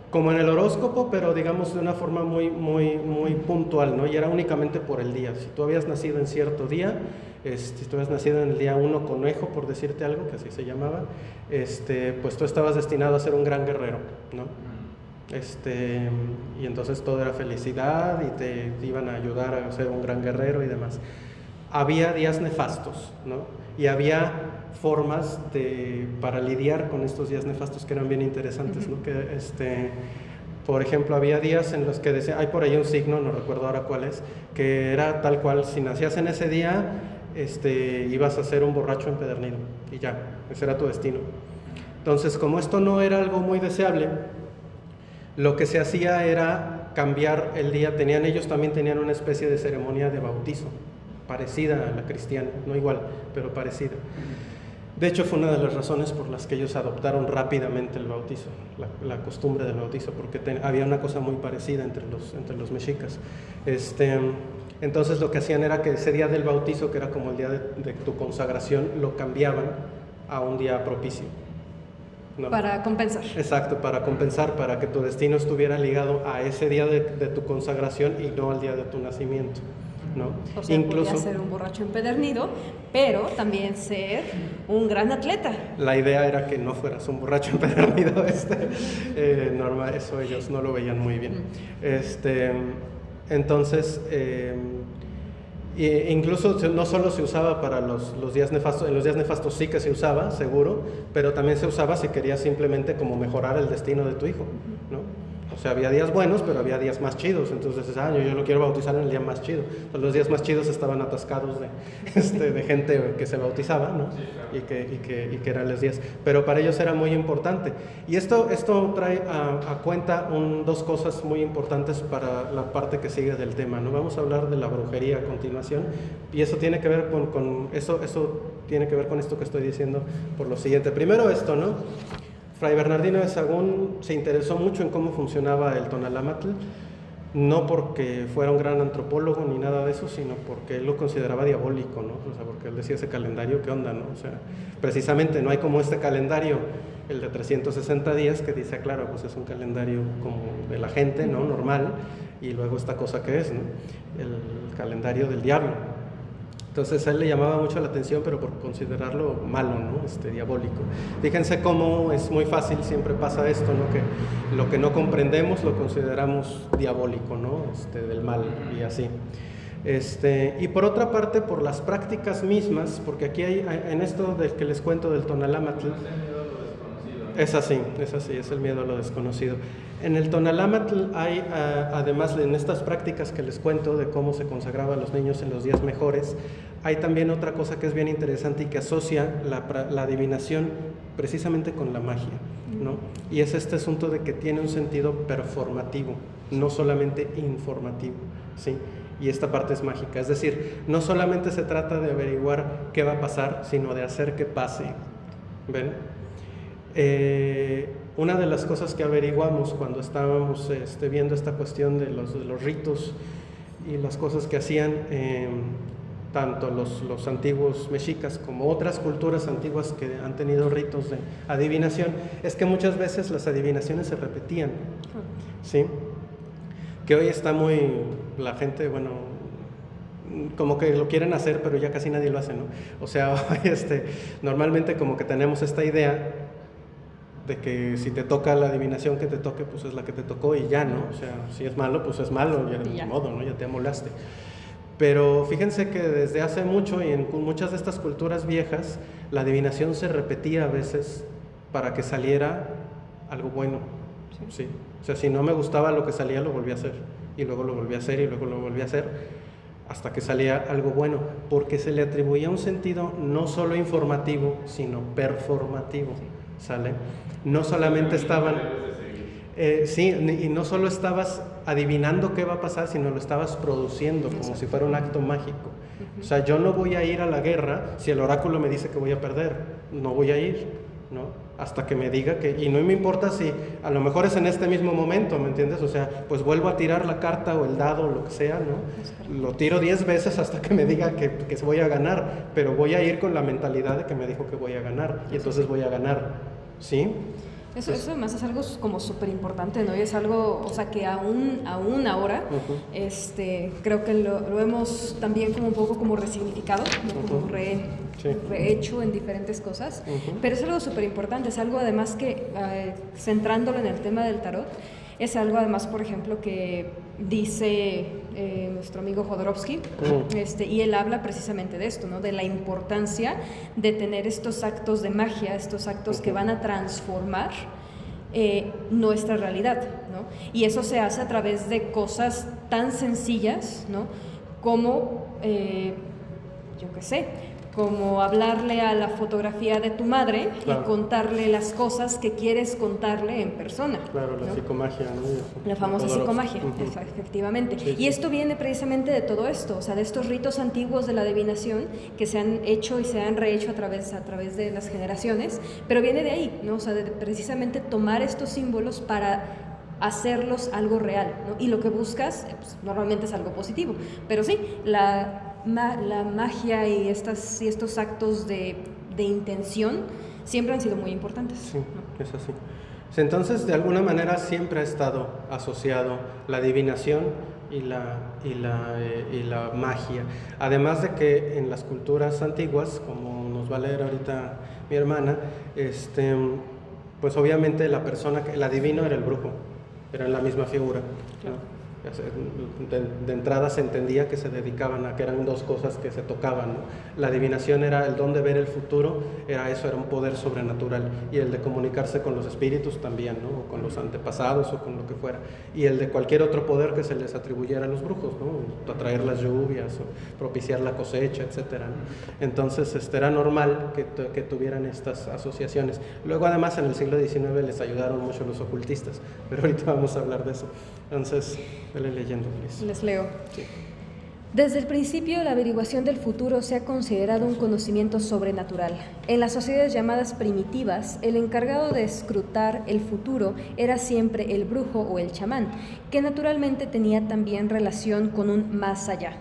Speaker 2: como en el horóscopo, pero digamos de una forma muy, muy, muy puntual, ¿no? Y era únicamente por el día. Si tú habías nacido en cierto día, si tú habías nacido en el día 1 conejo, por decirte algo, que así se llamaba, pues tú estabas destinado a ser un gran guerrero, ¿no? Y entonces todo era felicidad y te iban a ayudar a ser un gran guerrero y demás. Había días nefastos, ¿no? Y había formas para lidiar con estos días nefastos que eran bien interesantes, ¿no? Que por ejemplo, había días en los que decía, hay por ahí un signo, no recuerdo ahora cuál es, que era tal cual, si nacías en ese día, ibas a ser un borracho empedernido y ya, ese era tu destino. Entonces, como esto no era algo muy deseable, lo que se hacía era cambiar el día. Ellos también tenían una especie de ceremonia de bautizo, parecida a la cristiana, no igual, pero parecida. De hecho, fue una de las razones por las que ellos adoptaron rápidamente el bautizo, la costumbre del bautizo, porque había una cosa muy parecida entre los mexicas. Entonces lo que hacían era que ese día del bautizo, que era como el día de tu consagración, lo cambiaban a un día propicio, ¿no?
Speaker 1: Para compensar.
Speaker 2: Exacto, para compensar, para que tu destino estuviera ligado a ese día de tu consagración y no al día de tu nacimiento, ¿no?
Speaker 1: O sea, incluso podía ser un borracho empedernido, pero también ser un gran atleta.
Speaker 2: La idea era que no fueras un borracho empedernido, normal, eso ellos no lo veían muy bien. Entonces, incluso no solo se usaba para los días nefastos, en los días nefastos sí que se usaba, seguro, pero también se usaba si querías simplemente como mejorar el destino de tu hijo, ¿no? O sea, había días buenos, pero había días más chidos. Entonces, yo lo quiero bautizar en el día más chido. Entonces, los días más chidos estaban atascados de gente que se bautizaba, ¿no? Y que eran los días. Pero para ellos era muy importante. Y esto trae a cuenta dos cosas muy importantes para la parte que sigue del tema, ¿no? Vamos a hablar de la brujería a continuación. Y eso tiene que ver eso tiene que ver con esto que estoy diciendo por lo siguiente. Primero esto, ¿no? Fray Bernardino de Sahagún se interesó mucho en cómo funcionaba el Tonalámatl, no porque fuera un gran antropólogo ni nada de eso, sino porque él lo consideraba diabólico, ¿no? O sea, porque él decía ese calendario, ¿qué onda, no? O sea, precisamente no hay como este calendario, el de 360 días, que dice, claro, pues es un calendario como de la gente, ¿no? Normal, y luego esta cosa que es, ¿no? El calendario del diablo. Entonces a él le llamaba mucho la atención, pero por considerarlo malo, ¿no? Diabólico. Fíjense cómo es muy fácil, siempre pasa esto, ¿no? Que lo que no comprendemos lo consideramos diabólico, ¿no? Del mal y así. Y por otra parte, por las prácticas mismas, porque aquí hay, en esto del que les cuento del Tonalámatl, es así, es el miedo a lo desconocido. En el Tonalámatl hay, además en estas prácticas que les cuento de cómo se consagraba a los niños en los días mejores, hay también otra cosa que es bien interesante y que asocia la adivinación precisamente con la magia, ¿no? Y es este asunto de que tiene un sentido performativo, no solamente informativo, ¿sí? Y esta parte es mágica, es decir, no solamente se trata de averiguar qué va a pasar, sino de hacer que pase, ¿ven? Una de las cosas que averiguamos cuando estábamos viendo esta cuestión de los ritos y las cosas que hacían tanto los antiguos mexicas como otras culturas antiguas que han tenido ritos de adivinación, es que muchas veces las adivinaciones se repetían, ¿sí? Que hoy está muy, la gente, bueno, como que lo quieren hacer, pero ya casi nadie lo hace, ¿no? O sea, normalmente como que tenemos esta idea de que si te toca la adivinación que te toque, pues es la que te tocó y ya, ¿no? O sea, si es malo, pues es malo, ya de modo, ¿no? Ya te amolaste. Pero fíjense que desde hace mucho y en muchas de estas culturas viejas, la adivinación se repetía a veces para que saliera algo bueno, ¿sí? O sea, si no me gustaba lo que salía, lo volví a hacer, y luego lo volví a hacer, y luego lo volví a hacer, hasta que salía algo bueno, porque se le atribuía un sentido no solo informativo, sino performativo, ¿sale? No solamente estaban... sí, y no solo estabas adivinando qué va a pasar, sino lo estabas produciendo, como si fuera un acto mágico. O sea, yo no voy a ir a la guerra si el oráculo me dice que voy a perder, no voy a ir, ¿no? Hasta que me diga que... Y no me importa si a lo mejor es en este mismo momento, ¿me entiendes? O sea, pues vuelvo a tirar la carta o el dado o lo que sea, ¿no? Lo tiro 10 veces hasta que me diga que voy a ganar, pero voy a ir con la mentalidad de que me dijo que voy a ganar, y entonces voy a ganar, ¿sí?
Speaker 1: Eso además es algo como súper importante, ¿no? Y es algo, o sea, que aún ahora, creo que lo hemos también como un poco como resignificado, ¿no? Como rehecho en diferentes cosas, pero es algo súper importante, es algo además que, centrándolo en el tema del tarot, es algo además, por ejemplo, que dice nuestro amigo Jodorowsky, y él habla precisamente de esto, ¿no? De la importancia de tener estos actos de magia, estos actos que van a transformar nuestra realidad, ¿no? Y eso se hace a través de cosas tan sencillas, ¿no? Como, yo qué sé, como hablarle a la fotografía de tu madre, claro, y contarle las cosas que quieres contarle en persona.
Speaker 2: Claro, la, ¿no?, psicomagia, ¿no?
Speaker 1: La famosa psicomagia, efectivamente. Sí, y esto viene precisamente de todo esto, o sea, de estos ritos antiguos de la adivinación que se han hecho y se han rehecho a través de las generaciones, pero viene de ahí, ¿no? O sea, de precisamente tomar estos símbolos para hacerlos algo real, ¿no? Y lo que buscas, pues, normalmente es algo positivo, pero sí, la magia y estos actos de intención siempre han sido muy importantes.
Speaker 2: Sí, ¿no? Es así. Entonces, de alguna manera siempre ha estado asociado la adivinación y la magia. Además de que en las culturas antiguas, como nos va a leer ahorita mi hermana, pues obviamente el adivino era el brujo, era la misma figura, ¿no? De entrada se entendía que se dedicaban a que eran dos cosas que se tocaban, ¿no? La adivinación era el don de ver el futuro, era un poder sobrenatural, y el de comunicarse con los espíritus también, ¿no? O con los antepasados o con lo que fuera, y el de cualquier otro poder que se les atribuyera a los brujos, ¿no? Atraer las lluvias o propiciar la cosecha, etcétera, ¿no? Entonces era normal que tuvieran estas asociaciones. Luego además en el siglo XIX les ayudaron mucho los ocultistas, pero ahorita vamos a hablar de eso. Entonces, vele leyendo, please.
Speaker 1: Les leo.
Speaker 2: Sí.
Speaker 1: Desde el principio, la averiguación del futuro se ha considerado un conocimiento sobrenatural. En las sociedades llamadas primitivas, el encargado de escrutar el futuro era siempre el brujo o el chamán, que naturalmente tenía también relación con un más allá.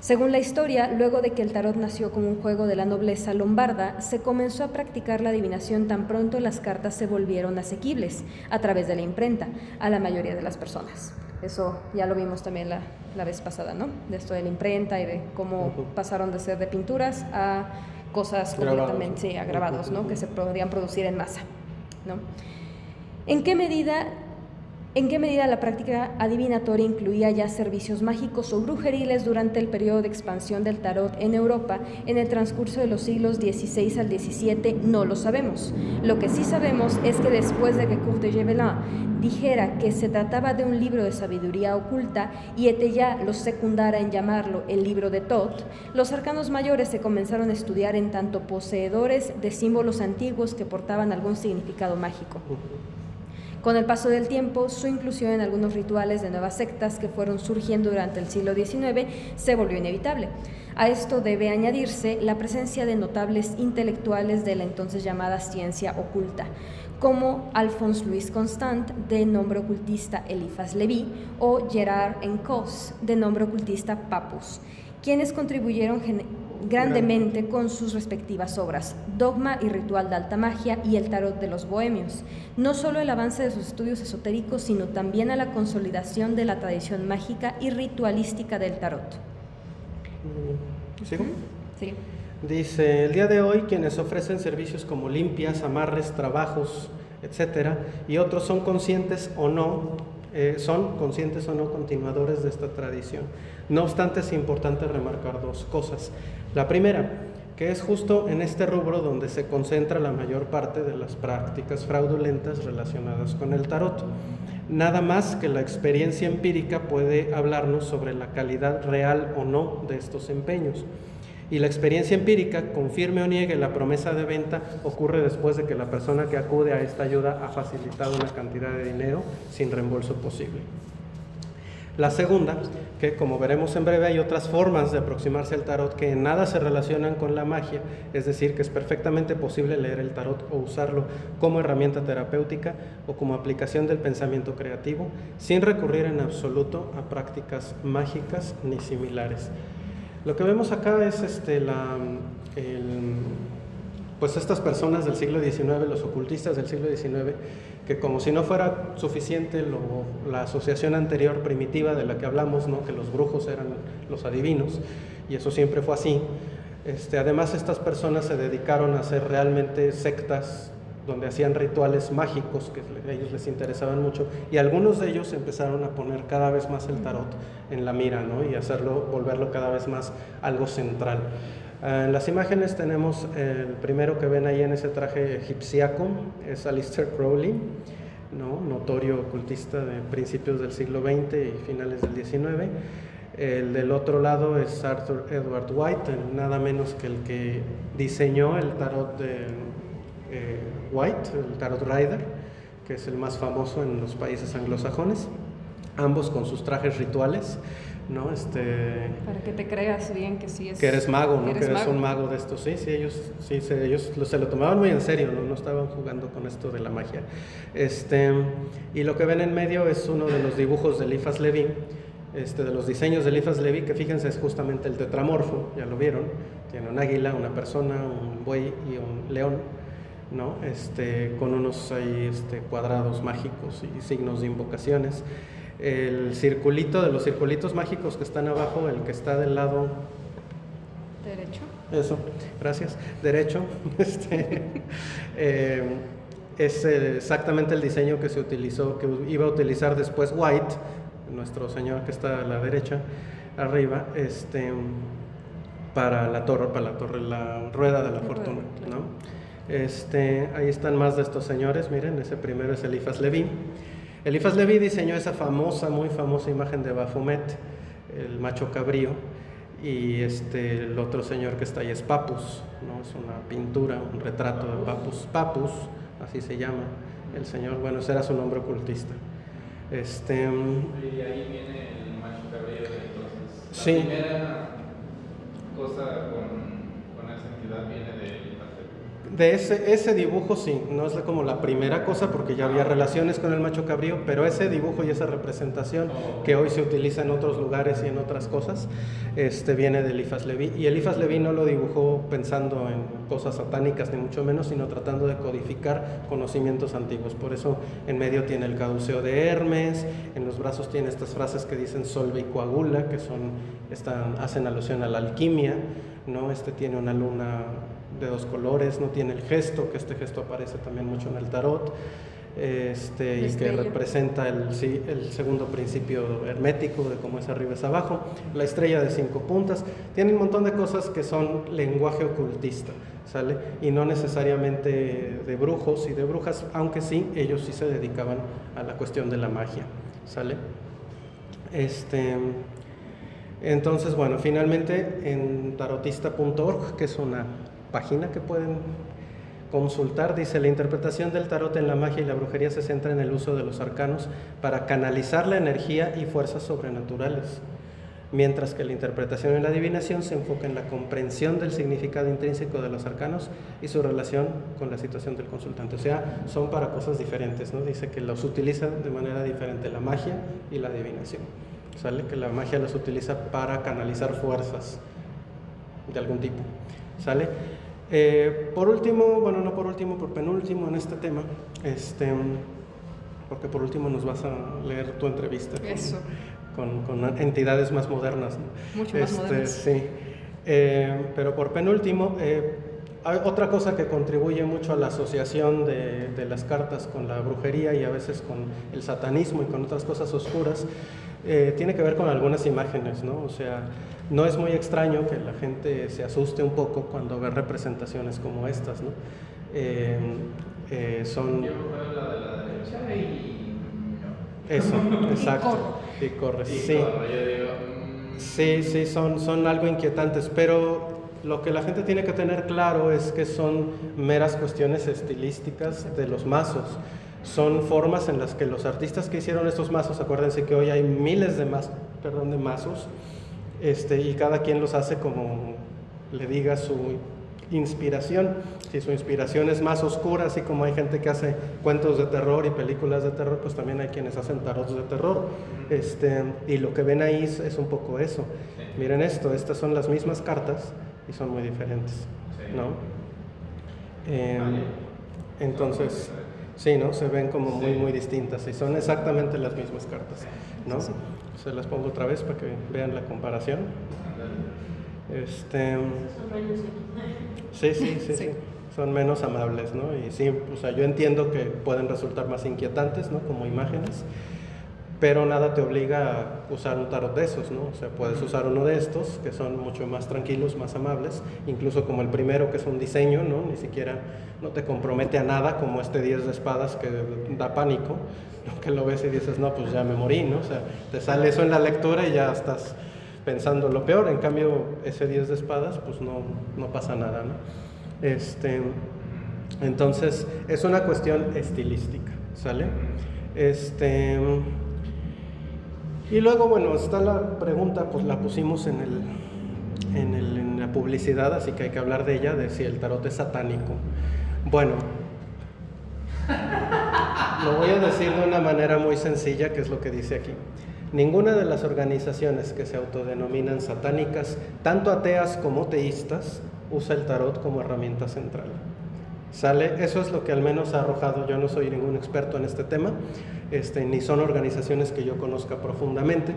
Speaker 1: Según la historia, luego de que el tarot nació como un juego de la nobleza lombarda, se comenzó a practicar la adivinación tan pronto las cartas se volvieron asequibles, a través de la imprenta, a la mayoría de las personas. Eso ya lo vimos también la vez pasada, ¿no? De esto de la imprenta y de cómo pasaron de ser de pinturas a cosas completamente, sí, a grabados, ¿no? Que se podían producir en masa, ¿no? ¿En qué medida la práctica adivinatoria incluía ya servicios mágicos o brujeriles durante el periodo de expansión del tarot en Europa en el transcurso de los siglos XVI al XVII? No lo sabemos. Lo que sí sabemos es que después de que Cour de Gévelin dijera que se trataba de un libro de sabiduría oculta y Etellat lo secundara en llamarlo el libro de Thoth, los arcanos mayores se comenzaron a estudiar en tanto poseedores de símbolos antiguos que portaban algún significado mágico. Con el paso del tiempo, su inclusión en algunos rituales de nuevas sectas que fueron surgiendo durante el siglo XIX se volvió inevitable. A esto debe añadirse la presencia de notables intelectuales de la entonces llamada ciencia oculta, como Alphonse Louis Constant, de nombre ocultista Eliphas Levi, o Gerard Encausse, de nombre ocultista Papus, quienes contribuyeron grandemente con sus respectivas obras, Dogma y Ritual de Alta Magia y El Tarot de los Bohemios, no solo el avance de sus estudios esotéricos, sino también a la consolidación de la tradición mágica y ritualística del tarot.
Speaker 2: ¿Sigo?
Speaker 1: Sí.
Speaker 2: Dice, el día de hoy quienes ofrecen servicios como limpias, amarres, trabajos, etcétera, y otros son conscientes o no continuadores de esta tradición. No obstante, es importante remarcar dos cosas. La primera, que es justo en este rubro donde se concentra la mayor parte de las prácticas fraudulentas relacionadas con el tarot. Nada más que la experiencia empírica puede hablarnos sobre la calidad real o no de estos empeños. Y la experiencia empírica, confirme o niegue la promesa de venta, ocurre después de que la persona que acude a esta ayuda ha facilitado una cantidad de dinero sin reembolso posible. La segunda, que como veremos en breve, hay otras formas de aproximarse al tarot que en nada se relacionan con la magia, es decir, que es perfectamente posible leer el tarot o usarlo como herramienta terapéutica o como aplicación del pensamiento creativo, sin recurrir en absoluto a prácticas mágicas ni similares. Lo que vemos acá es pues estas personas del siglo XIX, los ocultistas del siglo XIX, que como si no fuera suficiente la asociación anterior primitiva de la que hablamos, ¿no? Que los brujos eran los adivinos, y eso siempre fue así. Además, estas personas se dedicaron a hacer realmente sectas donde hacían rituales mágicos que a ellos les interesaban mucho, y algunos de ellos empezaron a poner cada vez más el tarot en la mira, ¿no? Y volverlo cada vez más algo central. En las imágenes tenemos el primero que ven ahí en ese traje egipciaco, es Aleister Crowley, ¿no? Notorio ocultista de principios del siglo XX y finales del XIX. El del otro lado es Arthur Edward White, nada menos que el que diseñó el tarot de White, el Tarot Rider, que es el más famoso en los países anglosajones, ambos con sus trajes rituales, ¿no?
Speaker 1: Para que te creas bien que sí es...
Speaker 2: Que eres mago, ¿no? Que eres
Speaker 1: mago.
Speaker 2: un mago de estos. Sí, ellos se lo tomaban muy en serio, ¿no? No estaban jugando con esto de la magia. Y lo que ven en medio es uno de los dibujos de Eliphas Levi, de los diseños de Eliphas Levi, que fíjense es justamente el tetramorfo, ya lo vieron. Tiene un águila, una persona, un buey y un león, ¿no? Con unos ahí cuadrados mágicos y signos de invocaciones. El circulito de los circulitos mágicos que están abajo, el que está del lado
Speaker 1: derecho.
Speaker 2: Eso, gracias. Derecho. Es exactamente el diseño que se utilizó, que iba a utilizar después White, nuestro señor que está a la derecha, arriba, para la rueda de la fortuna, ¿no? Ahí están más de estos señores, miren, ese primero es Eliphas Levi. Eliphas Levi diseñó esa muy famosa imagen de Baphomet, el macho cabrío, y el otro señor que está ahí es Papus, ¿no? Es una pintura, un retrato de Papus. Papus, así se llama el señor, bueno, ese era su nombre ocultista.
Speaker 3: Y ahí viene el macho cabrío, entonces.
Speaker 2: Sí.
Speaker 3: La primera cosa con esa entidad viene de Eliphas Levi.
Speaker 2: De ese dibujo sí, no es como la primera cosa porque ya había relaciones con el macho cabrío, pero ese dibujo y esa representación que hoy se utiliza en otros lugares y en otras cosas, viene de Eliphas Leví. Y Eliphas Leví no lo dibujó pensando en cosas satánicas ni mucho menos, sino tratando de codificar conocimientos antiguos. Por eso en medio tiene el caduceo de Hermes, en los brazos tiene estas frases que dicen solve y coagula, que hacen alusión a la alquimia, ¿no? Tiene una luna de 2 colores, no tiene el gesto, que este gesto aparece también mucho en el tarot, y que representa el segundo principio hermético de cómo es arriba es abajo, la estrella de 5 puntas, tiene un montón de cosas que son lenguaje ocultista, ¿sale? Y no necesariamente de brujos y de brujas, aunque sí, ellos sí se dedicaban a la cuestión de la magia, ¿sale? Entonces, bueno, finalmente en tarotista.org, que es una página que pueden consultar, dice: la interpretación del tarot en la magia y la brujería se centra en el uso de los arcanos para canalizar la energía y fuerzas sobrenaturales, mientras que la interpretación en la adivinación se enfoca en la comprensión del significado intrínseco de los arcanos y su relación con la situación del consultante. O sea, son para cosas diferentes, ¿no? Dice que los utilizan de manera diferente la magia y la adivinación, ¿sale? Que la magia los utiliza para canalizar fuerzas de algún tipo, ¿sale? Por último, bueno, no por último, por penúltimo en este tema, porque por último nos vas a leer tu entrevista con entidades más modernas, ¿no?
Speaker 1: Mucho más modernas.
Speaker 2: Sí, pero por penúltimo, hay otra cosa que contribuye mucho a la asociación de las cartas con la brujería y a veces con el satanismo y con otras cosas oscuras, tiene que ver con algunas imágenes, ¿no? O sea, no es muy extraño que la gente se asuste un poco cuando ve representaciones como estas, ¿no? Son...
Speaker 3: Yo veo la de la derecha y... no.
Speaker 2: Eso, exacto. Y corre. Sí.
Speaker 3: Yo digo...
Speaker 2: Sí, son algo inquietantes, pero lo que la gente tiene que tener claro es que son meras cuestiones estilísticas de los mazos. Son formas en las que los artistas que hicieron estos mazos, acuérdense que hoy hay miles de mazos, y cada quien los hace como le diga su inspiración. Si su inspiración es más oscura, así como hay gente que hace cuentos de terror y películas de terror, pues también hay quienes hacen tarots de terror. Y lo que ven ahí es un poco eso. Miren esto, estas son las mismas cartas y son muy diferentes, ¿no? Entonces, sí, ¿no? Se ven como muy distintas y son exactamente las mismas cartas, ¿no? Se las pongo otra vez para que vean la comparación. Sí. Son menos amables, ¿no? Y sí, o sea, yo entiendo que pueden resultar más inquietantes, ¿no? Como imágenes, pero nada te obliga a usar un tarot de esos, ¿no? O sea, puedes usar uno de estos, que son mucho más tranquilos, más amables, incluso como el primero, que es un diseño, ¿no? Ni siquiera no te compromete a nada, como este 10 de espadas que da pánico, ¿no? Que lo ves y dices, no, pues ya me morí, ¿no? O sea, te sale eso en la lectura y ya estás pensando lo peor. En cambio, ese 10 de espadas, pues no pasa nada, ¿no? Entonces, es una cuestión estilística, ¿sale? Y luego, bueno, está la pregunta, pues la pusimos en la publicidad, así que hay que hablar de ella, de si el tarot es satánico. Bueno, lo voy a decir de una manera muy sencilla, que es lo que dice aquí. Ninguna de las organizaciones que se autodenominan satánicas, tanto ateas como teístas, usa el tarot como herramienta central. ¿Sale? Eso es lo que al menos ha arrojado. Yo no soy ningún experto en este tema, ni son organizaciones que yo conozca profundamente,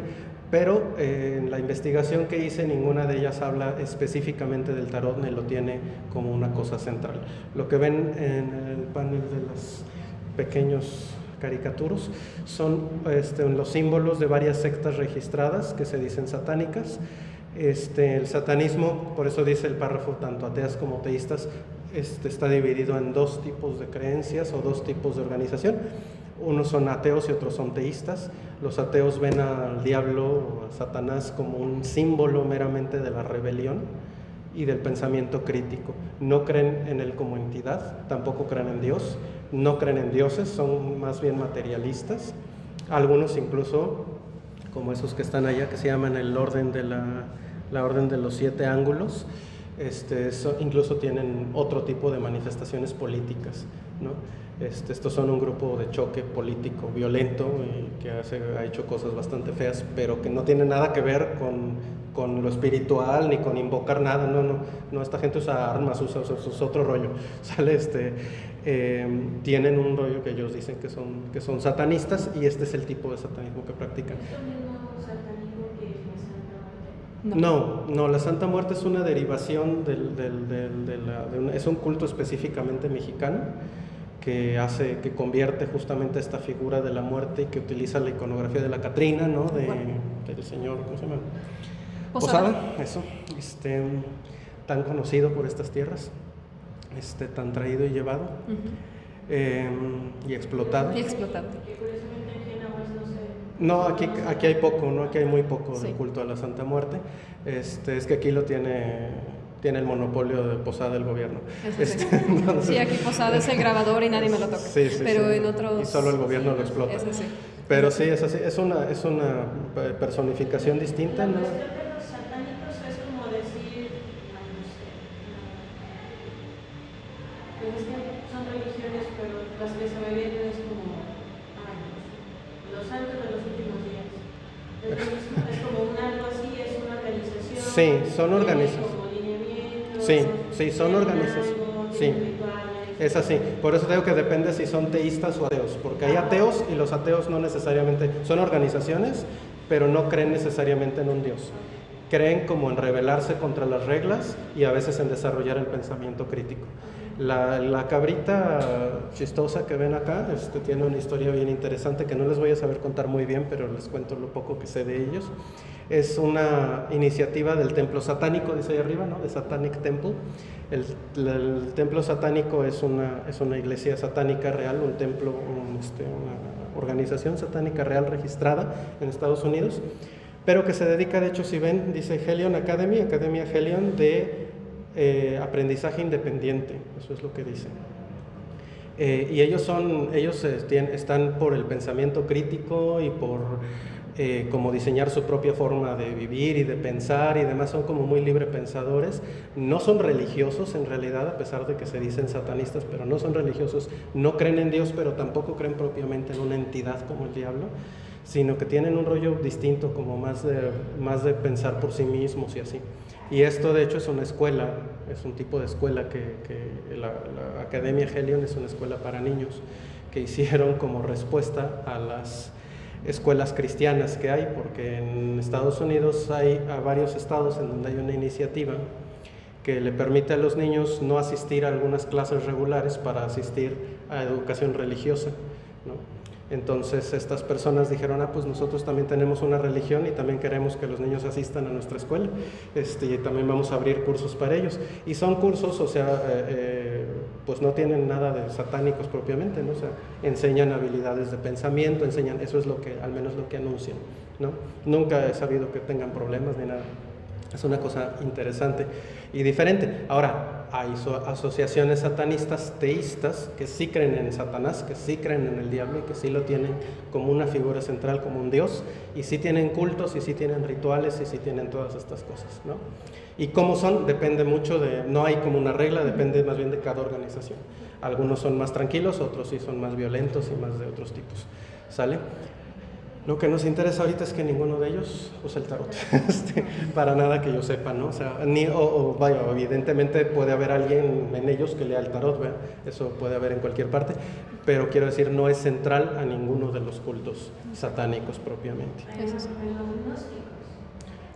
Speaker 2: pero en la investigación que hice, ninguna de ellas habla específicamente del tarot ni lo tiene como una cosa central. Lo que ven en el panel de los pequeños caricaturos son los símbolos de varias sectas registradas que se dicen satánicas. El satanismo, por eso dice el párrafo, tanto ateas como teístas, está dividido en 2 tipos de creencias o 2 tipos de organización. Unos son ateos y otros son teístas. Los ateos ven al diablo o a Satanás como un símbolo meramente de la rebelión y del pensamiento crítico. No creen en él como entidad, tampoco creen en Dios, no creen en dioses, son más bien materialistas. Algunos incluso, como esos que están allá, que se llaman el orden de la orden de los 7 ángulos, incluso tienen otro tipo de manifestaciones políticas, ¿no? Estos son un grupo de choque político violento y que ha hecho cosas bastante feas, pero que no tiene nada que ver con lo espiritual ni con invocar nada. No, esta gente usa armas, usa otro rollo, ¿sale? Tienen un rollo que ellos dicen que son satanistas, y este es el tipo de satanismo que practican.
Speaker 4: ¿Es lo mismo satanismo que la Santa Muerte?
Speaker 2: No, la Santa Muerte es una derivación es un culto específicamente mexicano que convierte justamente esta figura de la muerte y que utiliza la iconografía de la Catrina, ¿no? Del señor, ¿cómo se llama? Posada, eso, tan conocido por estas tierras, tan traído y llevado, y explotado.
Speaker 1: Y explotado.
Speaker 4: Que curiosamente en Génova no sé.
Speaker 2: No, aquí hay poco, ¿no? Aquí hay muy poco
Speaker 1: Sí.
Speaker 2: de culto a la Santa Muerte. Es que aquí lo tiene el monopolio de Posada del gobierno.
Speaker 1: Eso sí.
Speaker 2: Entonces,
Speaker 1: Sí, aquí Posada es el grabador y nadie me lo toca.
Speaker 2: Sí,
Speaker 1: pero
Speaker 2: sí.
Speaker 1: en otros...
Speaker 2: Y solo el gobierno lo explota.
Speaker 1: Eso sí.
Speaker 2: Pero sí, es así. Es una personificación distinta,
Speaker 4: La
Speaker 2: ¿no?
Speaker 4: cuestión de los satánicos es como decir, no sé, pues es que son religiones, pero las que se me vienen es como, los santos de los últimos días. Es como algo así, es una organización.
Speaker 2: Sí, son organizaciones.
Speaker 4: Como lineamientos,
Speaker 2: Sí, son organizaciones. Sí.
Speaker 4: rituales.
Speaker 2: Es así, por eso digo que depende si son teístas o ateos, porque hay ateos y los ateos no necesariamente son organizaciones, pero no creen necesariamente en un Dios. Creen como en rebelarse contra las reglas y a veces en desarrollar el pensamiento crítico. La cabrita chistosa que ven acá tiene una historia bien interesante que no les voy a saber contar muy bien, pero les cuento lo poco que sé de ellos. Es una iniciativa del templo satánico, dice ahí arriba, ¿no? De Satanic Temple. El templo satánico es una iglesia satánica real, un templo, una organización satánica real registrada en Estados Unidos, pero que se dedica, de hecho, si ven, dice Helion Academy, Academia Helion de aprendizaje independiente, eso es lo que dicen. Y ellos están por el pensamiento crítico y por como diseñar su propia forma de vivir y de pensar y demás, son como muy libre pensadores, no son religiosos en realidad, a pesar de que se dicen satanistas, pero no son religiosos, no creen en Dios, pero tampoco creen propiamente en una entidad como el diablo, sino que tienen un rollo distinto, como más de pensar por sí mismos y así. Y esto de hecho es una escuela, es un tipo de escuela que la Academia Helion es una escuela para niños que hicieron como respuesta a las escuelas cristianas que hay, porque en Estados Unidos hay varios estados en donde hay una iniciativa que le permite a los niños no asistir a algunas clases regulares para asistir a educación religiosa, ¿no? Entonces estas personas dijeron, pues nosotros también tenemos una religión y también queremos que los niños asistan a nuestra escuela, y también vamos a abrir cursos para ellos. Y son cursos, o sea, pues no tienen nada de satánicos propiamente, ¿no? O sea, enseñan habilidades de pensamiento, eso es al menos lo que anuncian, ¿no? Nunca he sabido que tengan problemas ni nada. Es una cosa interesante y diferente. Ahora, hay asociaciones satanistas teístas que sí creen en Satanás, que sí creen en el diablo y que sí lo tienen como una figura central, como un dios, y sí tienen cultos, y sí tienen rituales, y sí tienen todas estas cosas, ¿no? Y cómo son, depende mucho no hay como una regla, depende más bien de cada organización. Algunos son más tranquilos, otros sí son más violentos y más de otros tipos, ¿sale? Lo que nos interesa ahorita es que ninguno de ellos usa el tarot, para nada que yo sepa, ¿no? O sea, vaya, evidentemente puede haber alguien en ellos que lea el tarot, ¿verdad? Eso puede haber en cualquier parte, pero quiero decir, no es central a ninguno de los cultos satánicos propiamente.
Speaker 4: Los gnósticos.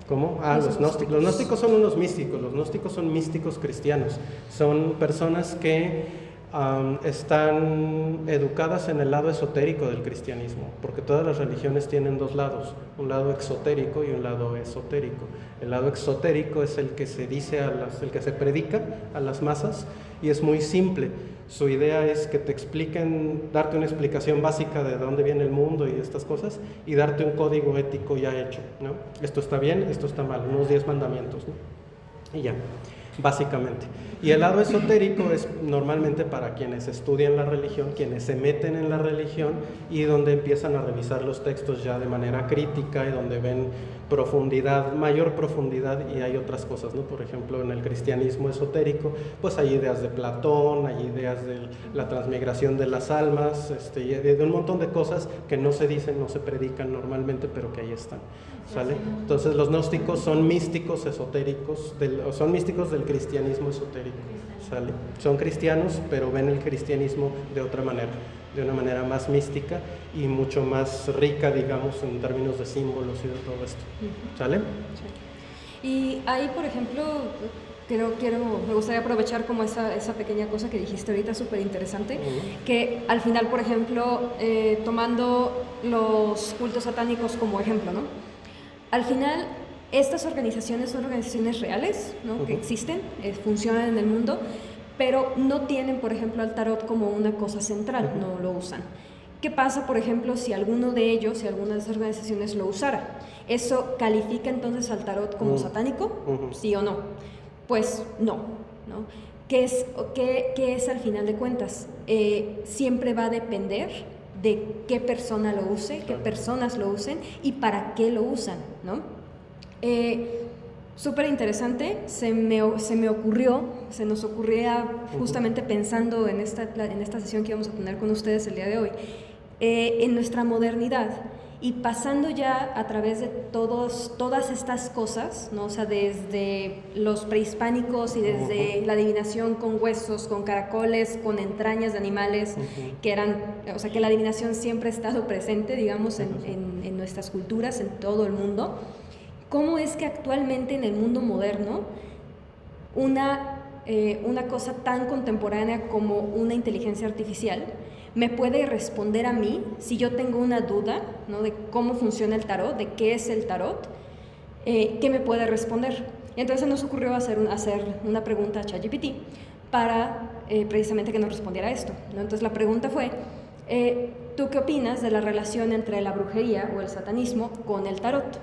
Speaker 2: ¿Cómo? Los gnósticos. Los gnósticos son unos místicos, los gnósticos son místicos cristianos, son personas que están educadas en el lado esotérico del cristianismo, porque todas las religiones tienen dos lados, un lado exotérico y un lado esotérico. El lado exotérico es el que se dice el que se predica a las masas, y es muy simple. Su idea es que te expliquen, darte una explicación básica de dónde viene el mundo y estas cosas, y darte un código ético ya hecho, ¿no? Esto está bien, esto está mal, unos 10 mandamientos, ¿no? Y ya, básicamente. Y el lado esotérico es normalmente para quienes estudian la religión, quienes se meten en la religión y donde empiezan a revisar los textos ya de manera crítica y donde ven profundidad, mayor profundidad, y hay otras cosas, ¿no? Por ejemplo, en el cristianismo esotérico, pues hay ideas de Platón, hay ideas de la transmigración de las almas, y de un montón de cosas que no se dicen, no se predican normalmente, pero que ahí están, ¿sale? Entonces los gnósticos son místicos esotéricos, son místicos del cristianismo esotérico, ¿sale? Son cristianos, pero ven el cristianismo de otra manera, de una manera más mística y mucho más rica, digamos, en términos de símbolos y de todo esto, ¿sale?
Speaker 1: Sí. Y ahí, por ejemplo, me gustaría aprovechar como esa pequeña cosa que dijiste ahorita, súper interesante, que al final, por ejemplo, tomando los cultos satánicos como ejemplo, ¿no? Al final, estas organizaciones son organizaciones reales, ¿no? Que existen, funcionan en el mundo, pero no tienen, por ejemplo, al tarot como una cosa central, no lo usan. ¿Qué pasa, por ejemplo, si alguno de ellos, si alguna de esas organizaciones lo usara? ¿Eso califica entonces al tarot como satánico? ¿Sí o no? Pues no, ¿no? ¿Qué es al final de cuentas? Siempre va a depender de qué persona lo use, qué personas lo usen y para qué lo usan, ¿no? Súper interesante, se nos ocurría justamente pensando en esta sesión que íbamos a tener con ustedes el día de hoy, en nuestra modernidad y pasando ya a través de todas estas cosas, ¿no? O sea, desde los prehispánicos y desde la adivinación con huesos, con caracoles, con entrañas de animales, que la adivinación siempre ha estado presente, digamos, en nuestras culturas, en todo el mundo. ¿Cómo es que actualmente en el mundo moderno una cosa tan contemporánea como una inteligencia artificial me puede responder a mí si yo tengo una duda, ¿no? De cómo funciona el tarot, de qué es el tarot, qué me puede responder? Y entonces nos ocurrió hacer una pregunta a ChatGPT para precisamente que nos respondiera esto, ¿no? Entonces la pregunta fue, ¿tú qué opinas de la relación entre la brujería o el satanismo con el tarot?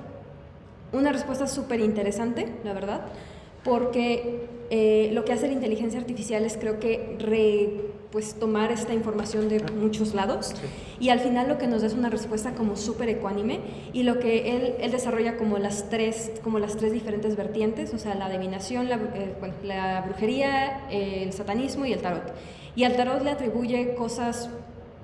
Speaker 1: Una respuesta súper interesante, la verdad, porque lo que hace la inteligencia artificial es, creo que tomar esta información de muchos lados y al final lo que nos da es una respuesta como súper ecuánime, y lo que él desarrolla como las tres diferentes vertientes, o sea, la adivinación, la brujería, el satanismo y el tarot. Y al tarot le atribuye cosas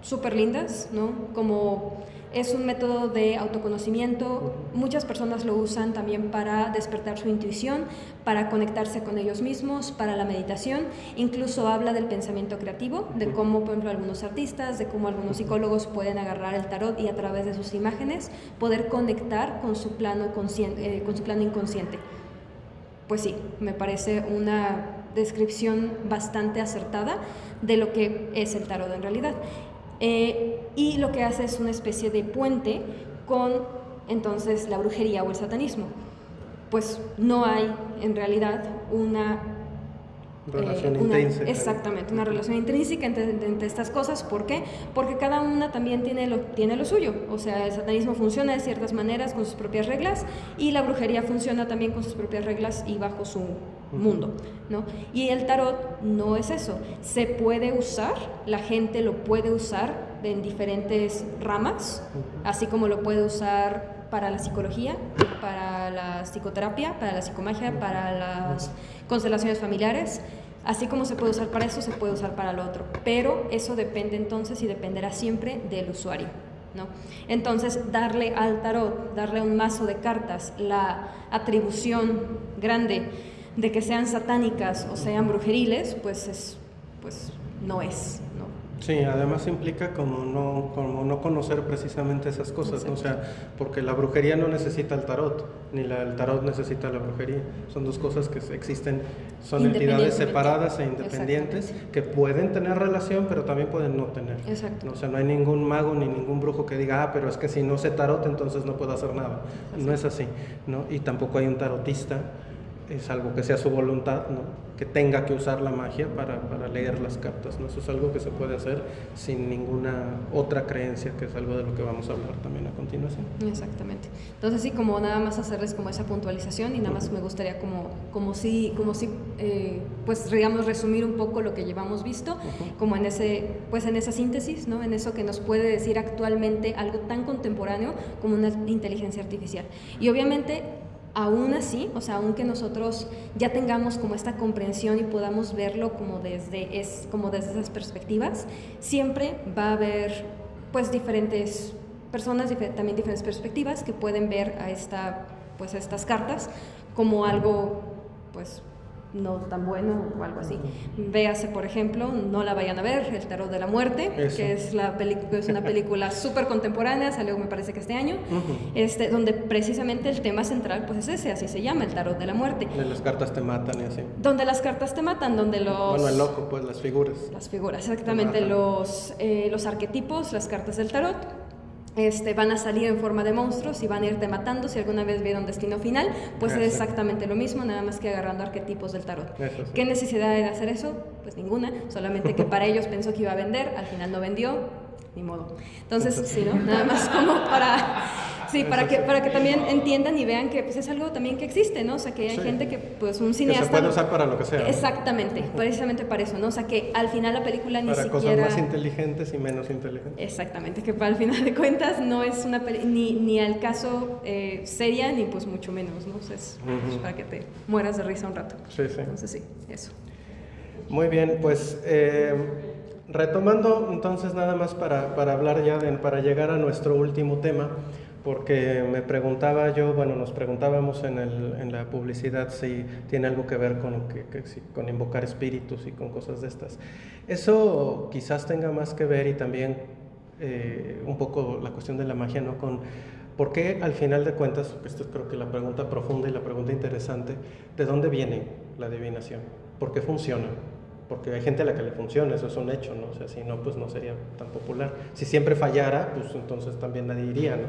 Speaker 1: súper lindas, ¿no? Como es un método de autoconocimiento, muchas personas lo usan también para despertar su intuición, para conectarse con ellos mismos, para la meditación, incluso habla del pensamiento creativo, de cómo, por ejemplo, algunos artistas, de cómo algunos psicólogos pueden agarrar el tarot y a través de sus imágenes poder conectar con su plano inconsciente. Pues sí, me parece una descripción bastante acertada de lo que es el tarot en realidad. Y lo que hace es una especie de puente con entonces la brujería o el satanismo. Pues no hay en realidad una
Speaker 2: relación intrínseca.
Speaker 1: Exactamente, una relación intrínseca entre estas cosas. ¿Por qué? Porque cada una también tiene lo suyo. O sea, el satanismo funciona de ciertas maneras con sus propias reglas y la brujería funciona también con sus propias reglas y bajo su mundo, ¿no? Y el tarot no es eso. Se puede usar, la gente lo puede usar en diferentes ramas, así como lo puede usar para la psicología, para la psicoterapia, para la psicomagia, para las constelaciones familiares. Así como se puede usar para eso, se puede usar para lo otro. Pero eso depende entonces y dependerá siempre del usuario, ¿no? Entonces, darle al tarot, darle a un mazo de cartas la atribución grande de que sean satánicas o sean brujeriles, pues no es, ¿no?
Speaker 2: Sí, además implica como no conocer precisamente esas cosas, ¿no? O sea, porque la brujería no necesita el tarot, ni el tarot necesita la brujería. Son dos cosas que existen, son entidades separadas e independientes que pueden tener relación, pero también pueden no tener.
Speaker 1: Exacto.
Speaker 2: ¿No? O sea, no hay ningún mago ni ningún brujo que diga, pero es que si no sé tarot, entonces no puedo hacer nada. No es así, ¿no? Y tampoco hay un tarotista es algo que sea su voluntad, ¿no? Que tenga que usar la magia para leer las cartas, ¿no? Eso es algo que se puede hacer sin ninguna otra creencia, que es algo de lo que vamos a hablar también a continuación.
Speaker 1: Exactamente. Entonces sí, como nada más hacerles como esa puntualización y nada más me gustaría como si pues digamos resumir un poco lo que llevamos visto, como en esa síntesis, ¿no? En eso que nos puede decir actualmente algo tan contemporáneo como una inteligencia artificial. Y obviamente aún así, o sea, aunque nosotros ya tengamos como esta comprensión y podamos verlo como desde esas perspectivas, siempre va a haber pues diferentes personas, también diferentes perspectivas que pueden ver a estas cartas como algo pues no tan bueno o algo así. Véase, por ejemplo, no la vayan a ver, El Tarot de la Muerte, que es una película súper contemporánea, salió me parece que este año, donde precisamente el tema central pues es ese, así se llama, El Tarot de la Muerte.
Speaker 2: Donde las cartas te matan y así.
Speaker 1: Donde las cartas te matan, donde los...
Speaker 2: Bueno, el loco, pues las figuras.
Speaker 1: Las figuras, exactamente, los arquetipos, las cartas del tarot. Van a salir en forma de monstruos y van a irte matando. Si alguna vez vieron Destino Final, pues es exactamente lo mismo, nada más que agarrando arquetipos del tarot.
Speaker 2: Eso sí.
Speaker 1: ¿Qué necesidad de hacer eso? Pues ninguna, solamente que para ellos pensó que iba a vender, al final no vendió, ni modo. Entonces, sí, ¿no? Nada más como para que también entiendan y vean que pues, es algo también que existe, ¿no? O sea, que hay gente que, pues, un cineasta...
Speaker 2: Que se puede usar para lo que sea.
Speaker 1: Exactamente, precisamente para eso, ¿no? O sea, que al final la película ni siquiera...
Speaker 2: Para cosas más inteligentes y menos inteligentes.
Speaker 1: Exactamente, que al final de cuentas no es una ni al caso seria, ni pues mucho menos, ¿no? O sea, es para que te mueras de risa un rato.
Speaker 2: Sí, sí.
Speaker 1: Entonces, sí, eso.
Speaker 2: Muy bien, pues... retomando entonces nada más para hablar ya, para llegar a nuestro último tema, porque nos preguntábamos en la publicidad si tiene algo que ver con invocar espíritus y con cosas de estas. Eso quizás tenga más que ver y también un poco la cuestión de la magia, ¿no? Con por qué al final de cuentas, esto es creo que la pregunta profunda y la pregunta interesante, ¿de dónde viene la adivinación? ¿Por qué funciona? Porque hay gente a la que le funciona, eso es un hecho, ¿no? O sea, si no, pues no sería tan popular. Si siempre fallara, pues entonces también nadie iría, ¿no?